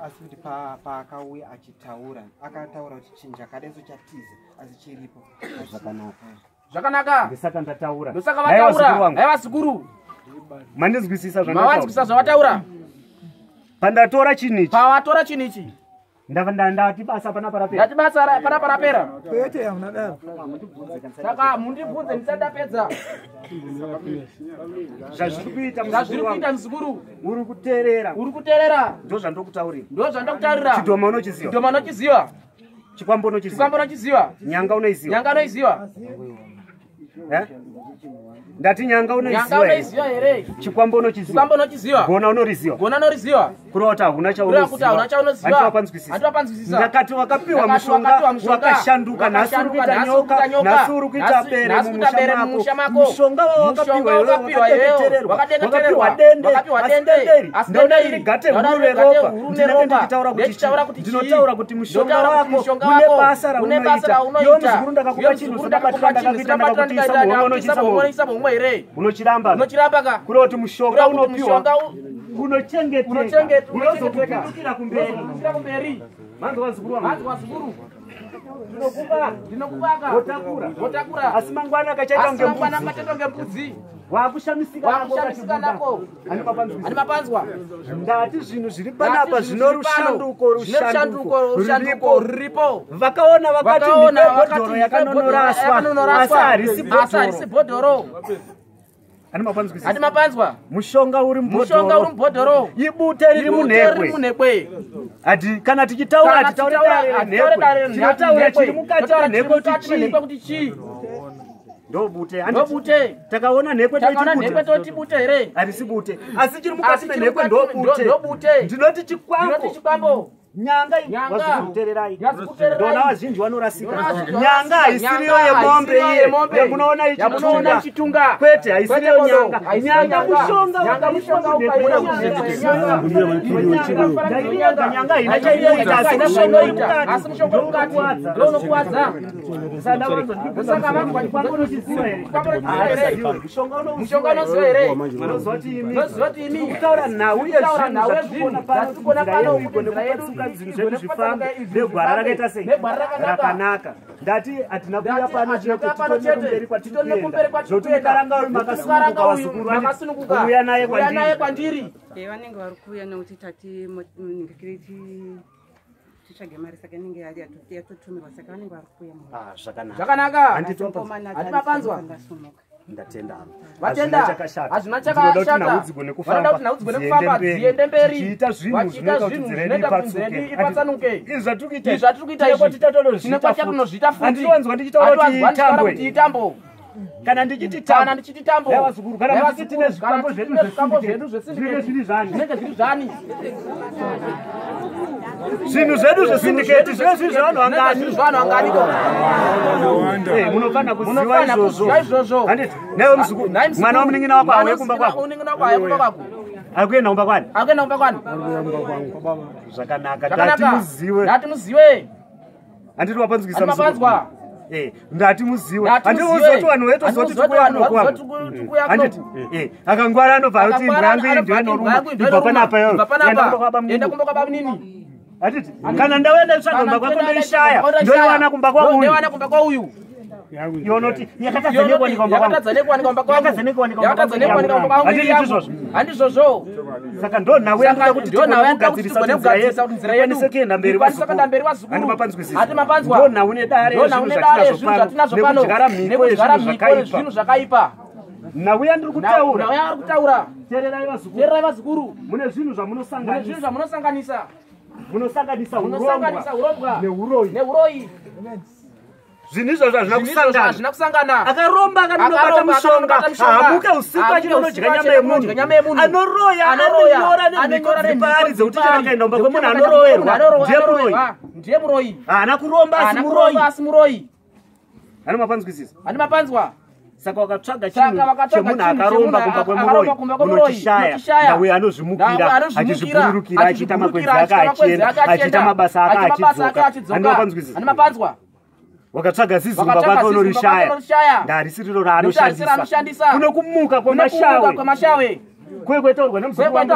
asi kuti paakauya achitaura akataura kuti chinhu chakadeso chatiza asi chiripo zvakanaka ndisaka ndataura haiwa zukuru mandinzwisisa zvavataura pandatora chinhu ichi pawatora chinhu ichi ndati basa pana parapera ndati basa pana parapera pete amunadaro saka mundibvunze ndisadapedza zvazviri kuita mzukuru uri kuteerera ndo zvandokutaurira chidhoma unochiziva chikwambo unochiziva nyanga unoiziva ndati nyanga unoiziva here chikwambo unochiziva gona unoriziva kureva kuti hakuna chaunoziva ndakati wakapiwa mushonga wakashanduka nhasi uri kuita nyoka nhasi uri kuita bere mumusha mako mushonga wawakapiwa iwewe wakapiwa dende asi denderi ndona iri gate huru reropa ndinenge ndichitaura kuti ndinotaura kuti mushonga wako une basa raunoita iwo muzukuru ndakakupa chinhu sakabatira ndakakuita ndakakutiisa muhomwe here unochiramba kureva kuti mushonga unopiwa unochengeteka unozokupindukira kumberi manzi wazukuru wangu ndinokuvaka wotakura asi mangwana akachaita unge mbudzi wakushamisika nako ani mapanzwa ndati zvinhu zviri panapa zvino rushanduko ruripo vakaona vakati ndibhodhoro yakanonoraswa asi harisi bhodhoro ani mapanzwa mushonga uri mubhodhoro ibute riri munhekwe ati kana tichitaura titaure dare tinotaura chiri mukati menhekwe kuti chii ndobute takaona nhekwe toti bute here harisi bute asi chiri mukati menhekwe ndobute ndinoti chikwambo nyanga wazikutererai ndona vazhinji vanorasika nyanga haisiriyo yemombe iye yamunoona ichitunga kwete haisiriyo nyanga mushonga haina chaiyoita asi mushonga unokuwadza mushonga unoziva here unozoti imi kutaura nhau yezvinhu zvinhu zvedu zvifamba negwara rakaita sei rakanaka ndati hatina kuuya pano chete kwatiri kuenda zvokuti mukaranga uri makasununguka wazukuru uya naye kwandiri vanenge vari kuuya nokuti tati tichage mari saka inenge yatotumirwa saka vanenge vari kuuya zvakanaka hatimapanzwa ndatenda vatenda hazvina chakashata vanoda kuti nhau dzigone kufamba dziende mberi tichiita zvinhu zvinoita kuti nzira ipatsanuke izvi zvatiri kuita tinokwachatonozviita futi handiwanzwa ndichitaura kuti itambo kana ndichiti tambo yavazukuru kana ndichiti tine zvikambo zvedu zvinenge zviri zvani zvinhu zvedu zvesindiketi zvinenge zviri zvavanhu vangani munofana kuziva izvozvo handiti newe muzukuru mwana wamuning'ina wako auye kumba kwako akuenda kumba kwani zvakanaka ndati muzive handiti wapanzwisa muzukuru ndati muzive handiuzoti vanhu vetozoti tukuya handiti akangwara anobva kuti imbo yangu iyi ndoinoruma ibva panapa enda kumba kwababa nini handiti kana ndauenda nditsvaga kumba kwako ndoishaya ndoiwana kumba kwauyu yonoti handizvozvo saka ndo nhau yandoda kuti tigogadzirisa nzira yesu ikwanise kuenda mberi vazukuru ndo nhau nedare nezvatinazopano nezvinhu zvakaipa nhau yandiri kutaura teererai vazukuru mune zvinhu zvamunosanganisa urombwa neuroyi zvinhu izvozvo hazvina kusangana akaromba akanobata mushonga hamuke usiku achinonodya nyama yemunhu anoroya anonyora nemhiko paari dzekuti chakaenda kumba kwemunhu anorowerwa ndiye muroyi haana kuromba asi muroyi hani mapanzwa Saka wakatsvaga chinhu chemunhu akaromba kumba kwemuroi unochishaya nawe anozvimukira achizvibhururukira achiita makwenzi ake achienda achiita mabasa ake achidzoka mapanzwa wakatsvaga zizi kumba kwake unorishaya ndarisi riro raanoshandisa kuno kumuka kwemashawe kwekwetorwa nemuzukuru wangu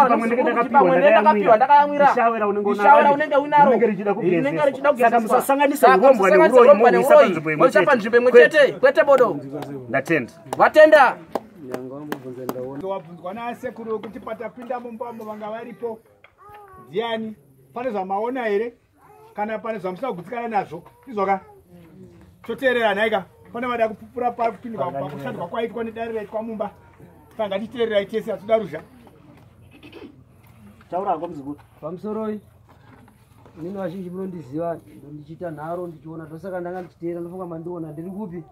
pamwe ndakapihwa ndakayamwira unenge unaro rinenge richida kugeza saka musasanganisa urombwa neuroi moisa panzvimbo imwe chete kwete bodo ndatenda vatenda wabvunzwa nasekuru wekuti patapinda mumbamo vanga varipo ndiani pane zvamaona here kana pane zvamusina kugutsikana nazvo izvoka toteerera nhaika pane vada kupupura pakupindwa pakushandwa kwaitwa nedare raitwa mumba panga titeererai tese hatoda ruzha taurako muzukuru pamusoroi inini vazhinji munondiziva ndichiita nharo ndichiona tosaka ndanga ndichiteera ndofunga mandiona ndiri kupi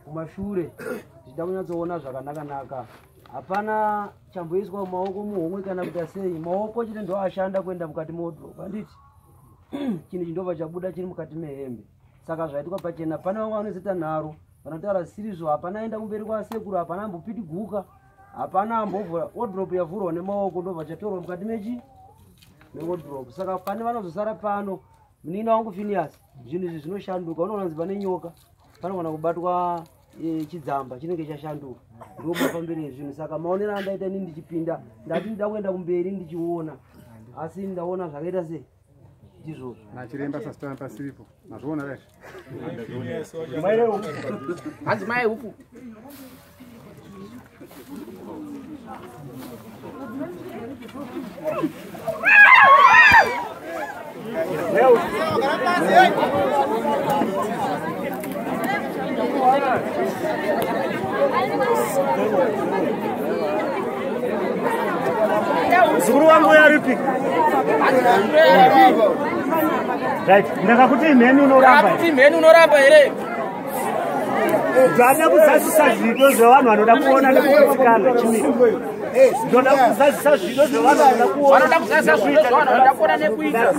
kumashure ndichida kunyatsoona zvakanaka hapana chamboiswa mumaoko muhomwe kana kuita sei maoko chete ndo ashanda kuenda mukati modhoropa handiti chinhu chindobva chabuda chiri mukati mehembe saka zvaitwa pachena pane vamwe vanozoita nharo vanotaura sirizvo hapana aenda kumberi kwasekuru hapana ambopiti guka hapana ambovhura wardrobe yavhurwa nemaoko ndobva chatorwa mukati mewardrobe saka pane vanozosara pano munin'ina wangu Phineas zvinhu izvi zvinoshanduka unoona kunzi pane nyoka panogona kubatwa chidzamba chinenge chashanduka ndoba pamberi ezvinhu saka maonero andaita inini ndichipinda ndati ndida kuenda kumberi ndichiona asi ndaona zvakaita sei ndizvo nachiremba sasitana pasiripo mazviona reshe hanzi mai huku muzukuru wangu yaripi ndakakuti imheni unoramba here ndada kuzadzisa zvido zvevanhu vanoda kuona nekugutsikana chini ndoda kuzadzisa zvido zvevanhu vanoda kuona nekuita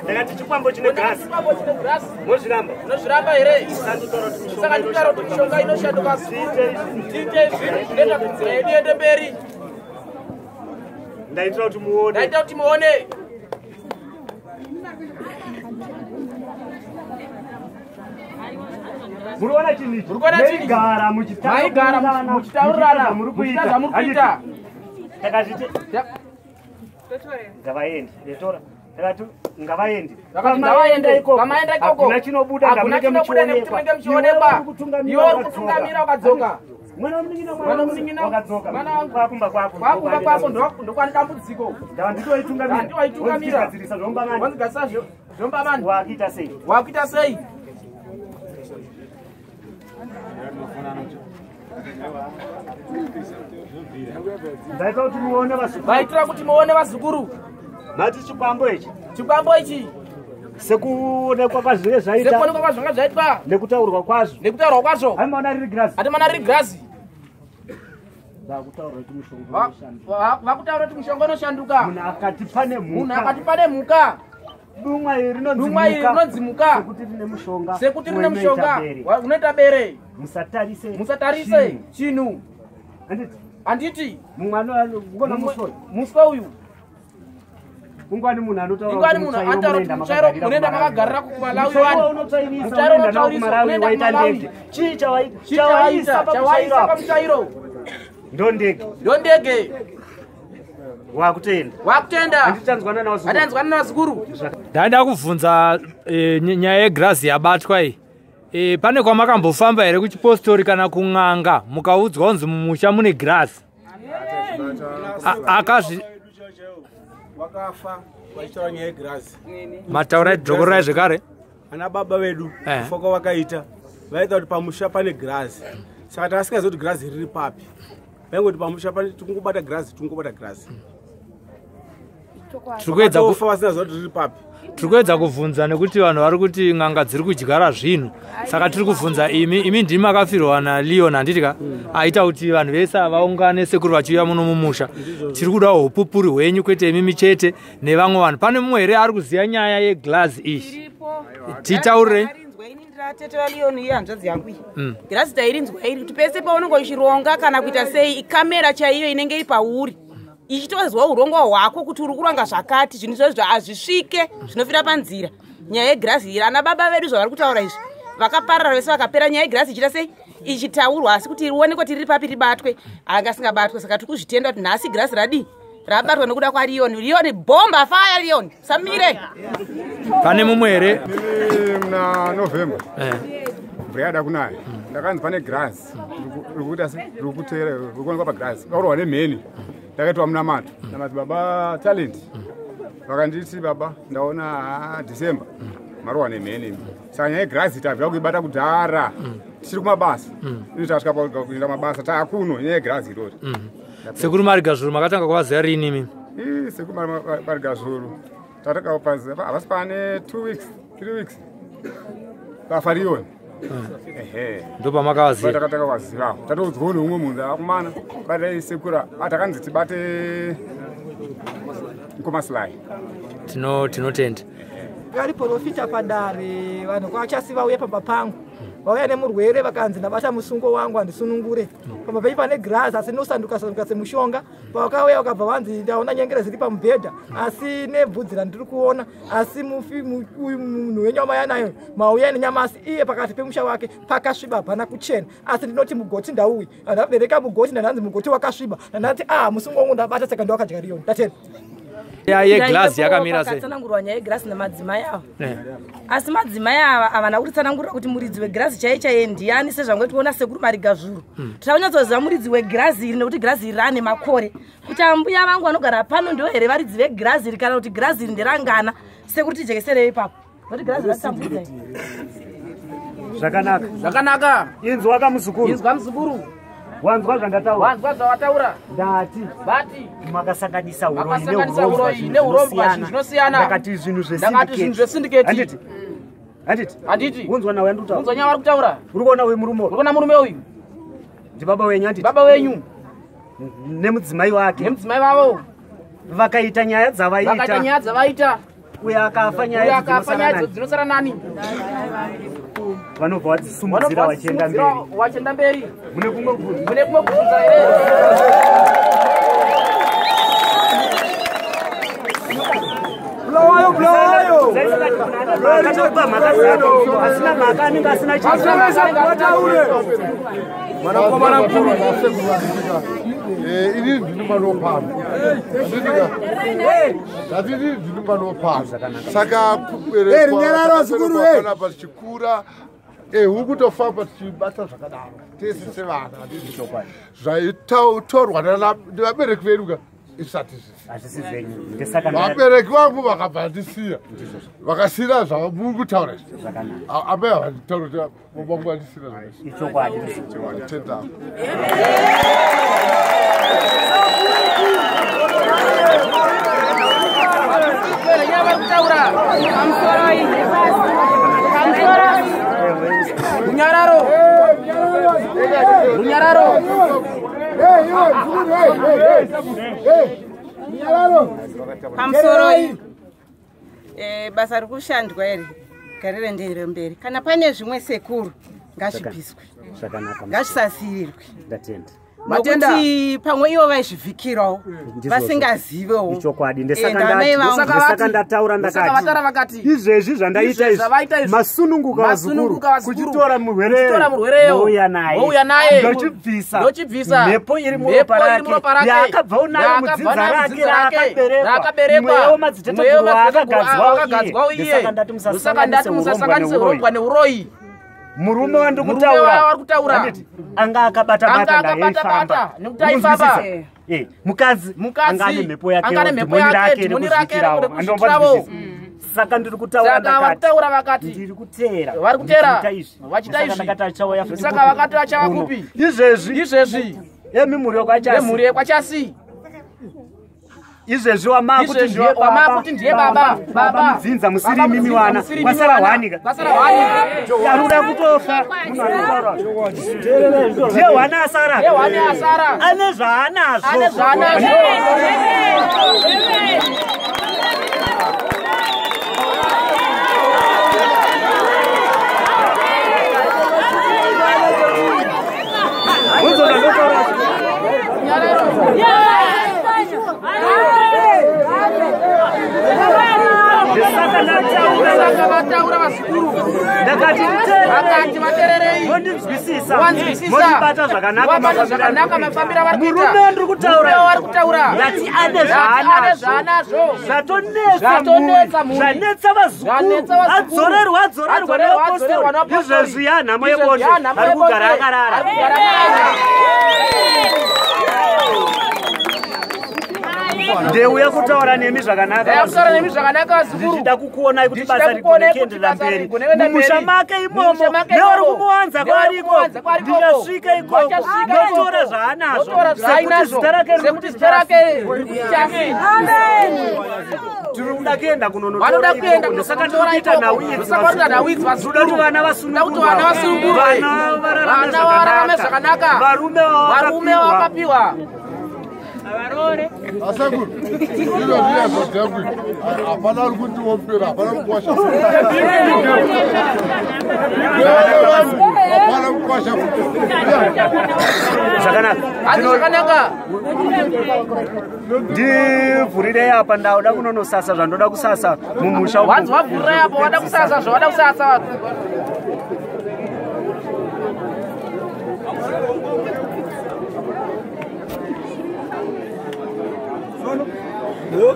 ndakati chikwambo chine grasi mozviramba here saka ndikutaura kuti mishonga inoshanduka tiite zvinhu zvinoita kuti nzira yedu iende mberi ndaitira kuti muone muriona chini maigara muchitaurirana muchita zvamuri kuita takazviti ngavaendi letora takati ngavaendi ngavaende ikoko hakuna chinobuda ndamunenge muchionekwa iwe uri kutungamira ukadzoka mwana munin'ina wakadzoka kwakumba kwako ndokwani dambudziko ndanditoitungamira wanzigadzirisa zvombamani wakuita sei ndaita kuti muone vaitira kuti muone vazukuru mati chikwambo ichi sekuonekwa kwazvinenge zvaitwa nekutaurwa kwazvo haimaona riri girazi vakutaura kuti mushonga unoshanduka munhu akati pane mhuka dumwa iri rinodzimuka sekuti rine mushonga unoita bere musatarise chinhu handiti muswa uyu ingwani munhu anotaura kuti muchairo munoenda makagarira kumalawi chawaisa pamuchairo ndondege wakutenda handitanzwana navazukuru ndaida kubvunza nyaya yegirazi yabatwa iyi pane kwamakambofamba here kuchipostori kana kun'anga mukaudzwa kunzi mumusha mune girazi wakafa vachitaura nyaya yegirazi mataura dhokorai zvekare ana baba vedu foka vakaita vaita kuti pamusha pane girazi saka takasingaziva kuti girazi riri papi vaingoti pamusha tikungobata girazi tirikuedza kufa vasingaziva kuti riri papi tiri kuedza kubvunza nekuti vanhu vari kuti ng'anga dziri kudyara zvinhu saka tiri kubvunza imi ndimi makafirwa naLeon handiti ka aita kuti vanhu vese vaungane sekuru vachiuya muno mumusha tiri kuda upupuri hwenyu kwete imi chete nevamwe vanhu pane mumwe here ari kuziva nyaya yeglazi iyi titaurei tete vaLeon iye hanzvadzi yangu iyi girasi tairinzwa iri kuti pese paunenge uchironga kana kuita sei ikamera chaiyo inenge iri pauri ichitozwa urongwa hwako kuti uri kuranga zvakati zvinhu izvozvo hazvisvike zvinofira panzira nyaya yegirasi iri ana baba vedu zvavari kutaura izvi vakaparara vese vakapera nyaya yegirasi ichita sei ichitaurwa asi kuti rionekwe kuti riri papi ribatwe anga singabatwe saka tiri kuzvitenda kuti nhasi girasi radii rabatwa nekuda kwaLeon bomba fire Leon samire pane mumwe here muna November mvura yada kunaya ndakanzi pane grass riri kuteera riri kuonekwa pagrass kaurwa nemheni ndakaitwa munamato namati baba talent vakanditi baba ndaona December maruwa nemheni saka nyaya yegrass tabvira kuibata kudhara tichiri kumabasa inotasvika kuenda mabasa taakuno nyaya yegrass irori sekuru Marigazvuru makatanga kuvaziva rini imi sekuru Marigazvuru tatakapaziva havasi pane 2 weeks 3 weeks kafa Leon ndo pamakavaziva takataka kwazivawo tatoudzwa neumwe munhu akumana batai sekura atakanzi tibate nkomasilai tinotenda vari profita padare vanhu kwachasi vauya pamba pangu vauya nemurwere vakanzi ndabata musungo wangu handisunungure pamba pei pane grazi asi nosanduka semushonga pavakauya vakabva vanzi ndaona nyengera ziri pamubhedha asi nebvudzi randiri kuona asi munhu wenyama yanayo mauya nenyama asi iye pakati pemusha wake pakasviba hapana kuchena asi ndinoti mugoti ndauyi ndabereka mugoti ndanzi mugoti wakasviba ndanati musungo wangu ndabata saka ndowakadya Leon ndatenda yeglazi yakamira sei pakatsanangurwa nyaya yegirasi nemadzimai ava asi madzimai ava havana kutitsanangurira kuti muridzi wegirazi chaiye ndiani sezvange tiona sekuru Marigazvuru takunyatsoziva muridzi wegirazi iri nekuti girazi iri rane makore kuti ambuya vangu vanogara pano ndo here varidzi vegirazi iri kana kuti girazi iri nderangana sekuru tijekeserei ipapo nokuti girazi ratambudza zvakanaka inzwa kamuzukuru wanzwa zvawataura ndati bati makasanganisa uroi neurombwa zvinosiyana ndakati zvinhu zvesindiketi handiti unzwa nawe ndutaura unzwa nyaya vari kutaura uri kuona uyu murume uri kuona murume uyu ndibaba wenyu handiti baba wenyu nemudzimai wake nemudzimai vavo vakaita nyaya dzavaita uyo akafa nyaya dzinosara nani vanobva vadzisumudzira wachienda mberi mune kumwe kubvunza here asina mhaka anenge asina mwanakomana mkuru ini ndinomanopamba ndatiti ndinomanopamba saka kuberekwa tichikura hukutofamba tichibata zvakadaro tese sevana zvaitorwa nevabereki vedu vabereki vangu vakabva vandisiya vakasiyira zvamuri kutaura amai havanditaura kuti vangu vandisiyira tenda pamusoro basa rikushandwa iri garire ndeire mberi kana pane zvimwe sekuru ngazvibviswe ngazvisasirirwe nokuti pamwe ivo vaizvivhikirawo vasingazivewo ichokwadi ndesaka ndataura ndakati izvezvi zvandaita izvi masununguka vazukuru kuchitora murwere wouya naye ndochibvisa mhepo iri muropa rake yaakabva unayo mudzidza rake raakaberekwa mwewo madziteteguru aakagadzwawo iye ndosaka ndati musasanganise urombwa neuroyi murume wandikutaura anga akabata ndaifamba mukadzi anga ane mhepo yake dhimoni rake rekuzvikirawo saka ndiri kutaura vakati ndiri kutera vari kutera vachita izvi saka vakati vachava kupi izvezvi emhuri yekwachasi izvezvi wamakuti ndiye baba mudzinza musiri mimi wana kwasara hwanika yaruda kutofa ndiye hwana asara ane zvaanazvo mondibata zvakanaka murume ndiri kutaura ndati ane zvaanazvo zvatonetsa zvanetsa vazukuru adzorerwa nevapostori izvezviya nhamo yebonde ari kugara akarara ndeuya kutaura nemi zvakanaka ndichida kukuonai kuti basa rigone kuenderera mberi mumusha make imomo nevari kumuwanza kwariko ndichasvika ikoko notore zvaanazvo sekuti zita rake tiri kuda kuenda kunonotoraikosaka ndikuita nhauidzoda kuti vana vasunungurvana vararame zvakanaka varume vakapiwa Avarore. Asakuru. Ndilo ndiye zotembu. Apana kuti wompera, apana kukwasha. Apana kukwasha. Zvakanaka. Ndivhurire apa ndauda kunonosasa zvandoda kusasa mumusha. Wanzi wavhurira apa wada kusasa zvawada kusasa. No.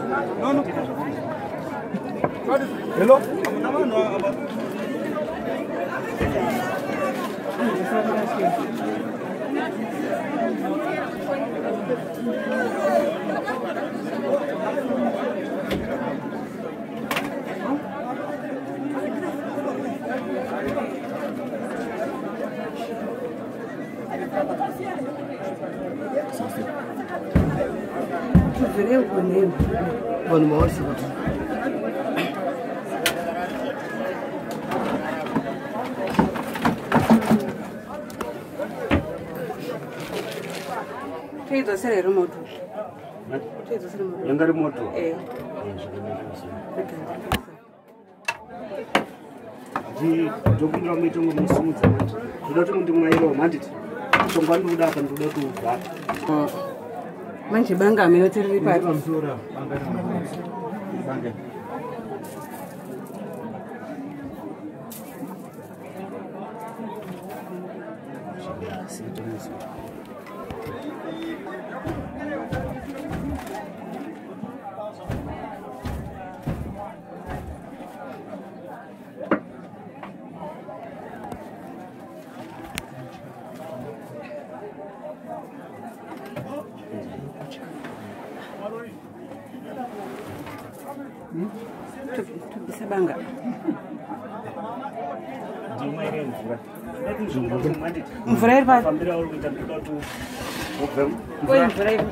Hello? Bueno, me voy a decir otro. ¿Qué es hacer el remoto? Yanga remoto? ndokundira muitongo musimudza manje ndoda kuti mundimwairo manditi mushonga ndikuda apa ndikuda kuubva manje banga amenotereri pari Tubisabanga. Mvura iri pari? Oi, mvura iri.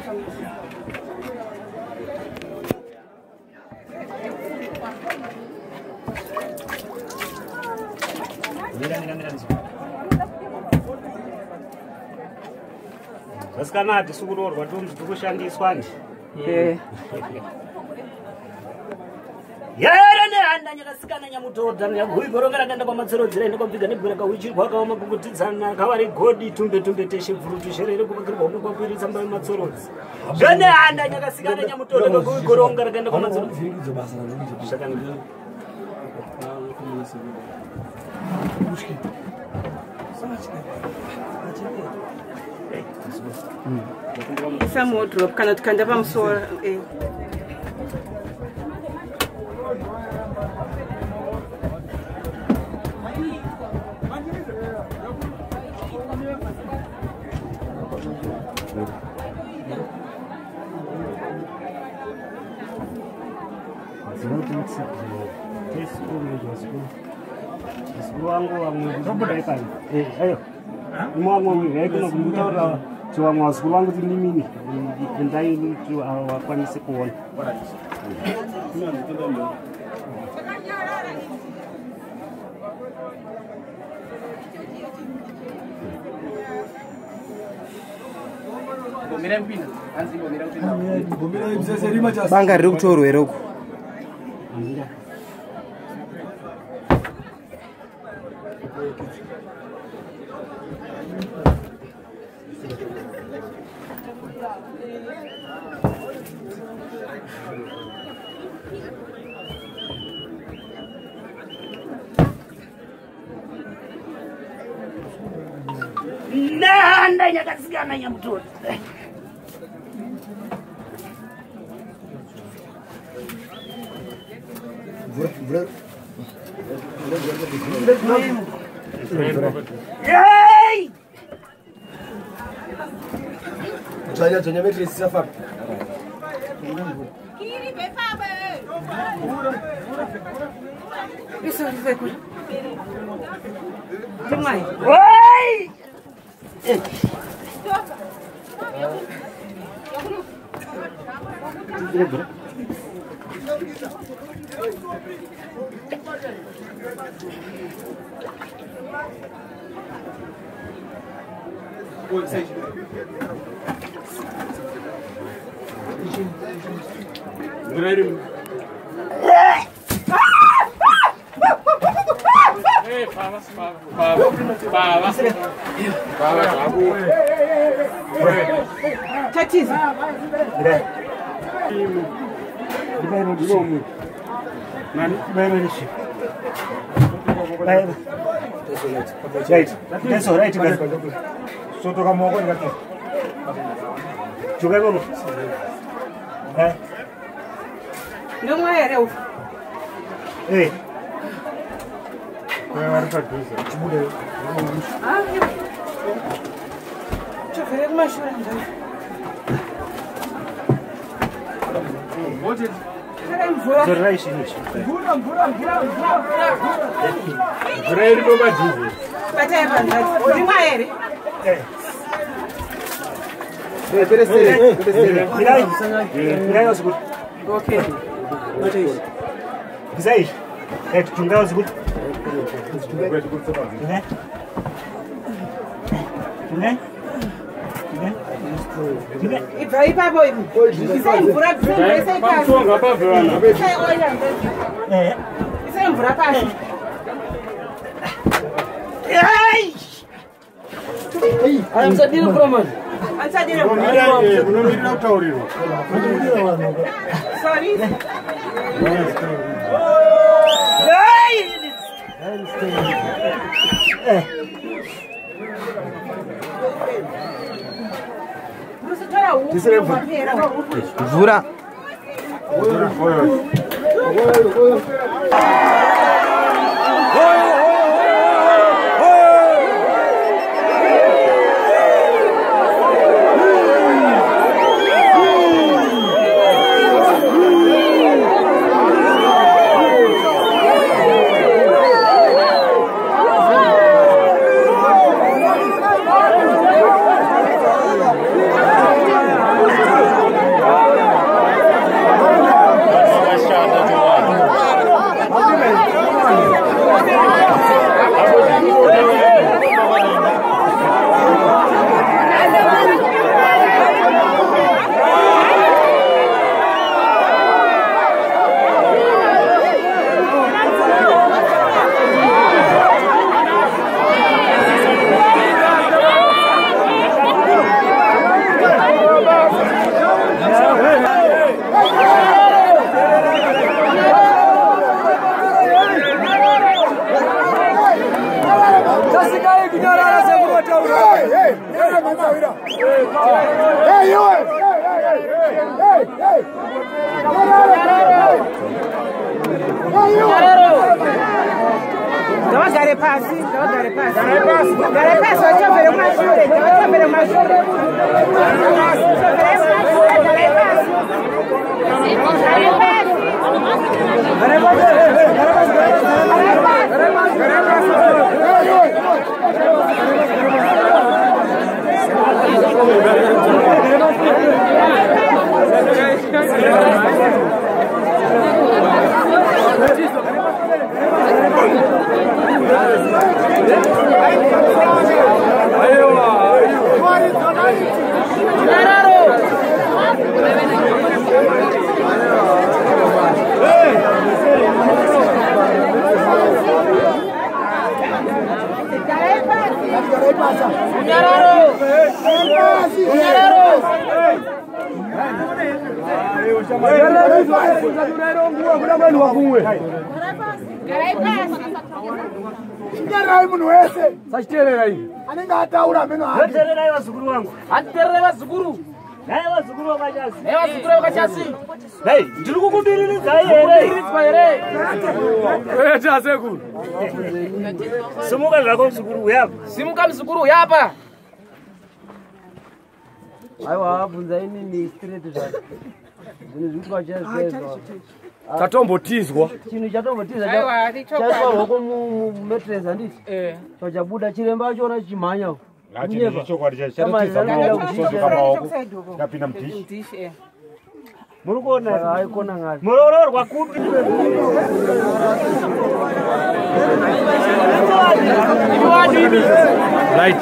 Zasikanati sukurorwa tikushandiswa nje. Yera nehanda nyakasikana nyamutodza nyaguigorongera kaenda kwamatserodzera ende kwabviga nebhureka uchirwa kaoma kukutidzana kavari godi tumbe teshe vhurutu sherere kuvakirwa ume kwakwiritsa mbayo matsorodzi zvenehanda nyakasikana nyamutodza kaguigorongera kaenda kwamatserodzera isa modrop kana tukanda pamusoro wangu wangu ayo mwangu wewe kuna kumtaura Chwa mwazukuru wangu ti mimi ndai mtu wakwanise kuona. Banga riri kutorwa here uku. Nanda nyakasikana nyamutoto. Yay! Janya metri siapa? Kiri befabe. Isso vai com. Demais. Oi! Tatizo. Right. That's all right, guys. So to come over and juga dulu. Não é eu. Eh. Kau harus ada. Cuma deh. Ah. Deixa eu ver mais chorando. Zerai sini. Buram. Zerai itu apa juga? Baca apa? Di mana? Mirai osgut. Okay. Baca ini. Bisa ini. Tunggu osgut. E vai para boi. Isso é embura, isso é casa. Isso é olha. Isso é embura para. Ai! I'm sadira promo. I'm sadira promo. Sorry. Vura. Ngarai munhu wese sachiterera ivi anenge ataura meno atererai vazukuru vangu atiterere vazukuru naye vazukuru vakachasi naye vazukuru vakachasi hei ndiri kukubiriridzai here iridzwa here eta sekuru simuka zvako muzukuru uyapa simuka muzukuru uyapa aiwa abvunza inini straight zvake zvinhu zvitwa chezvezwa tatombotizwa chinhu chatombotizwa chaiswa hoko mumetres handiti chachabuda chiremba achona chimhanya yapinda mudhishi muri kuona aikona ngari murororwa kupi right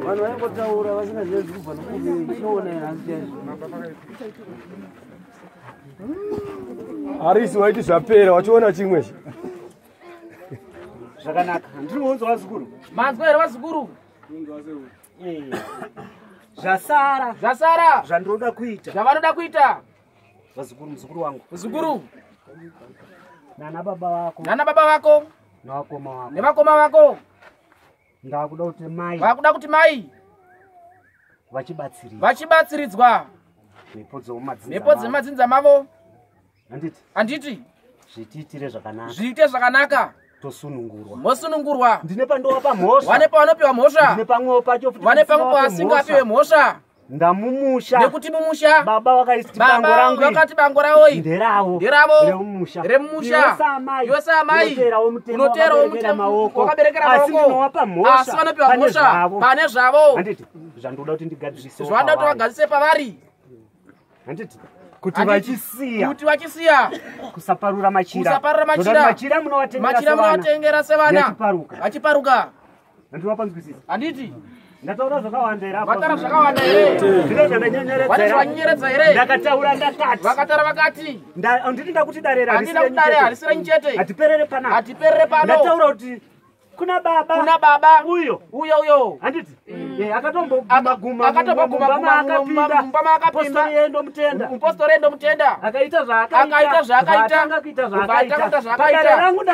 vanhu vaingotaura vasingazivi kubva nokubei chinoona nhasi harisi waiti zvapera wachiona chimwechi zvakanaka ndiri kuunzwa vazukuru manzwa here vazukuru zvasara zvandinoda kuita zvavanoda kuita vazukuru muzukuru wangu muzukuru nana baba vako nevakoma vako ndakuda kuti mai vakuda kuti mai vachibatsiridzwa nepo dzemadzinza mavo handiti zviite zvakanaka mosunungurwa ndine pandowapa mhosva vane pavanopiwa mhosva ndine pamwewo pacho vane pamwe pasingapiwe mhosva ndamumusha nekuti mumusha baba vakati bango ravo nderavo remumusha iwe samai unoterawo wakaberekera maoko asi vanopiwa mhosva pane zvavo zvandoda kuti ndigadzirise zvavanoda kuti vagadzise pavari kuti vachisiya kusaparura machira munovatengera sevana vachiparuka handiti ndataura zvakawanda vatara zvakawanda here vane zvanyenyeredza here ndakataura ndakati vakataura vakati handiti ndakuti dare harisi renyu chete hatiperere pano ndataura kuti kuna baba uyo handiti akatomboguma mupostori endo mutenda akaita zvakaita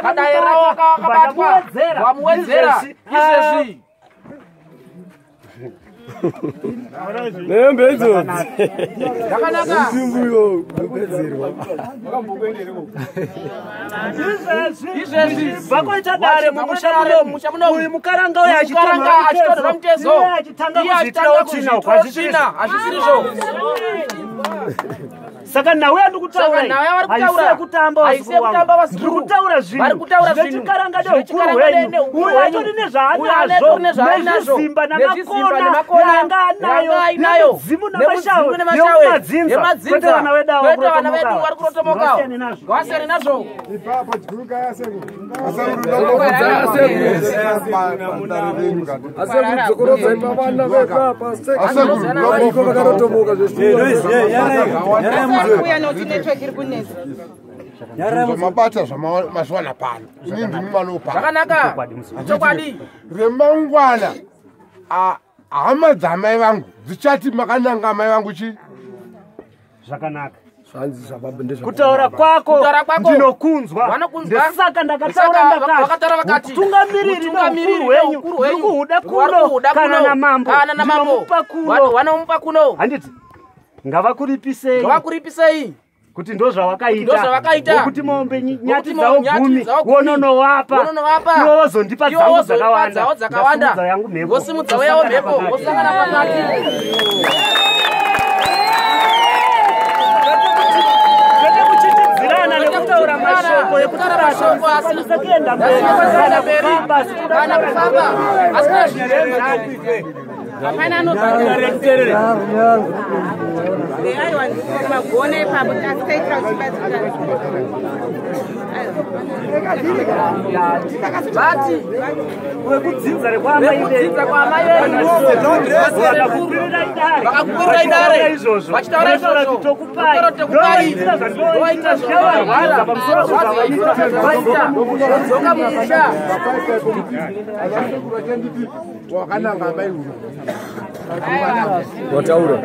padare rawo akabatwa wamuwedzera izvezvi nembedzo zvakanaka izvezvi vakoita dare mumusha muno uyu mukaranga uyo achitorwa mutezo iye achitanga kuzvitrosvina hazvisirizvo saka nawe andikutaura haisi kutamba vazukuru vari kutaura zvinhukaranga neukuru hwenyu uyu atori nezvaanazvo nezvizimba namakona yanga anayo nemuzimu namashawe kwete vana vedu vari kurotomoka ngavasiyane nazvo mabata zvamazuwana pano ini ndini mwana zvakanaka chokwadi remangwana hama dzamai vangu dzichati makananga mai vangu chi zvakanaka kutaura kwako ndinokunzwa ndesaka ndakataura ndakati tungamiriri neukuru hwenyu kuhuda kuno kana namambo vanomupa kuno handiti ngavakuripisei kuti ndo zvawakaita kuti mombe nyati dzavo gumi wononowapa iwo wozondipa dzangu dzakawanda vosimudzawo yavo mhepo vosangana pakati nekuti kutaura mashoko ekutaura mashoko asisakenda mberi kana kufamba asina zvirema hapana nobarekterere aiwa magone papo tasikaitira bati wekudzinza rekwamai vakakupirira idare vachitaura izvozvo tokupai dzoka musha wakananga mai wataura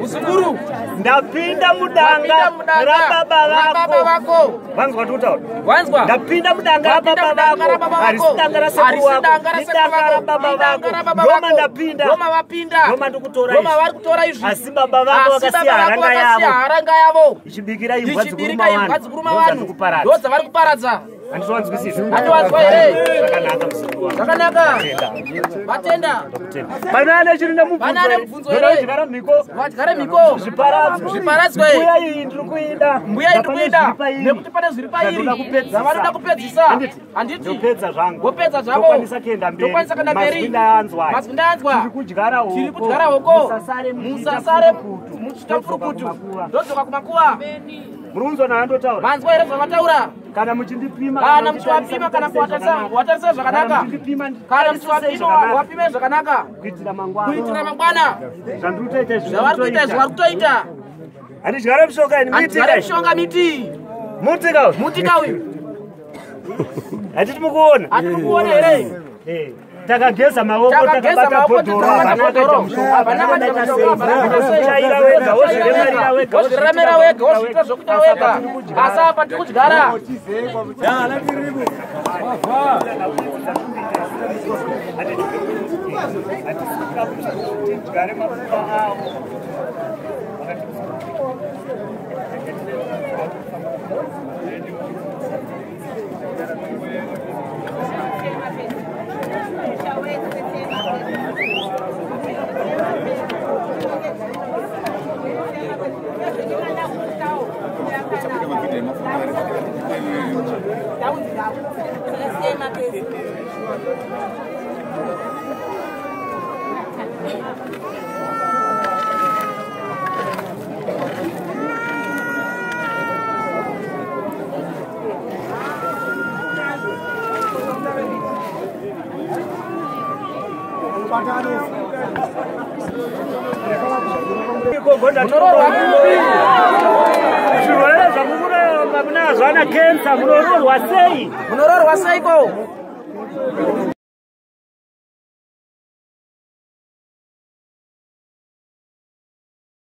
Muzukuru ndapinda mudanga rababa vako vanzwa tutaura wanzwa ndapinda mudanga rababa vako arisidanga rasekuru wako ndidanga rababa vako roma ndapinda roma ndikutora izvi roma vari kutora izvi asi baba vako vakasiya haranga yavo ichibikira imbwa dzikuru mavanhu ndodza vari kuparadza handizvanzwisisa handiwanzwa here zvakanaka vatenda banane chiri nemubvunzo here vadyare mhiko zviparadzwe mbuya iyi ndikuida nekuti pane zviri pairi zvavanoda kupedzisa handiti vopedza zvavo tokwanisa kuenda mberi mazwi ndayanzwa tiri kudyara hoko musasare muchita furukutu ndodzoka kumakuva murunzo naandotaura manzwa here zvavataura kana muchindipima kana kuwatarisa zvakanaka kana muchiwapime zvakanaka kuitira mangwana zvavari kuita izvi vari kutoita handidyare mushonga mishonga miti mutika uyu hatiti mukuona hatikukuona here takageza maoko takabata bhodhoro wozviremera wega wozviita zvokuita wega asi apa tiri kudyara zvirwere zvamukunazvo ana kensa munororwa sei munororwa seiko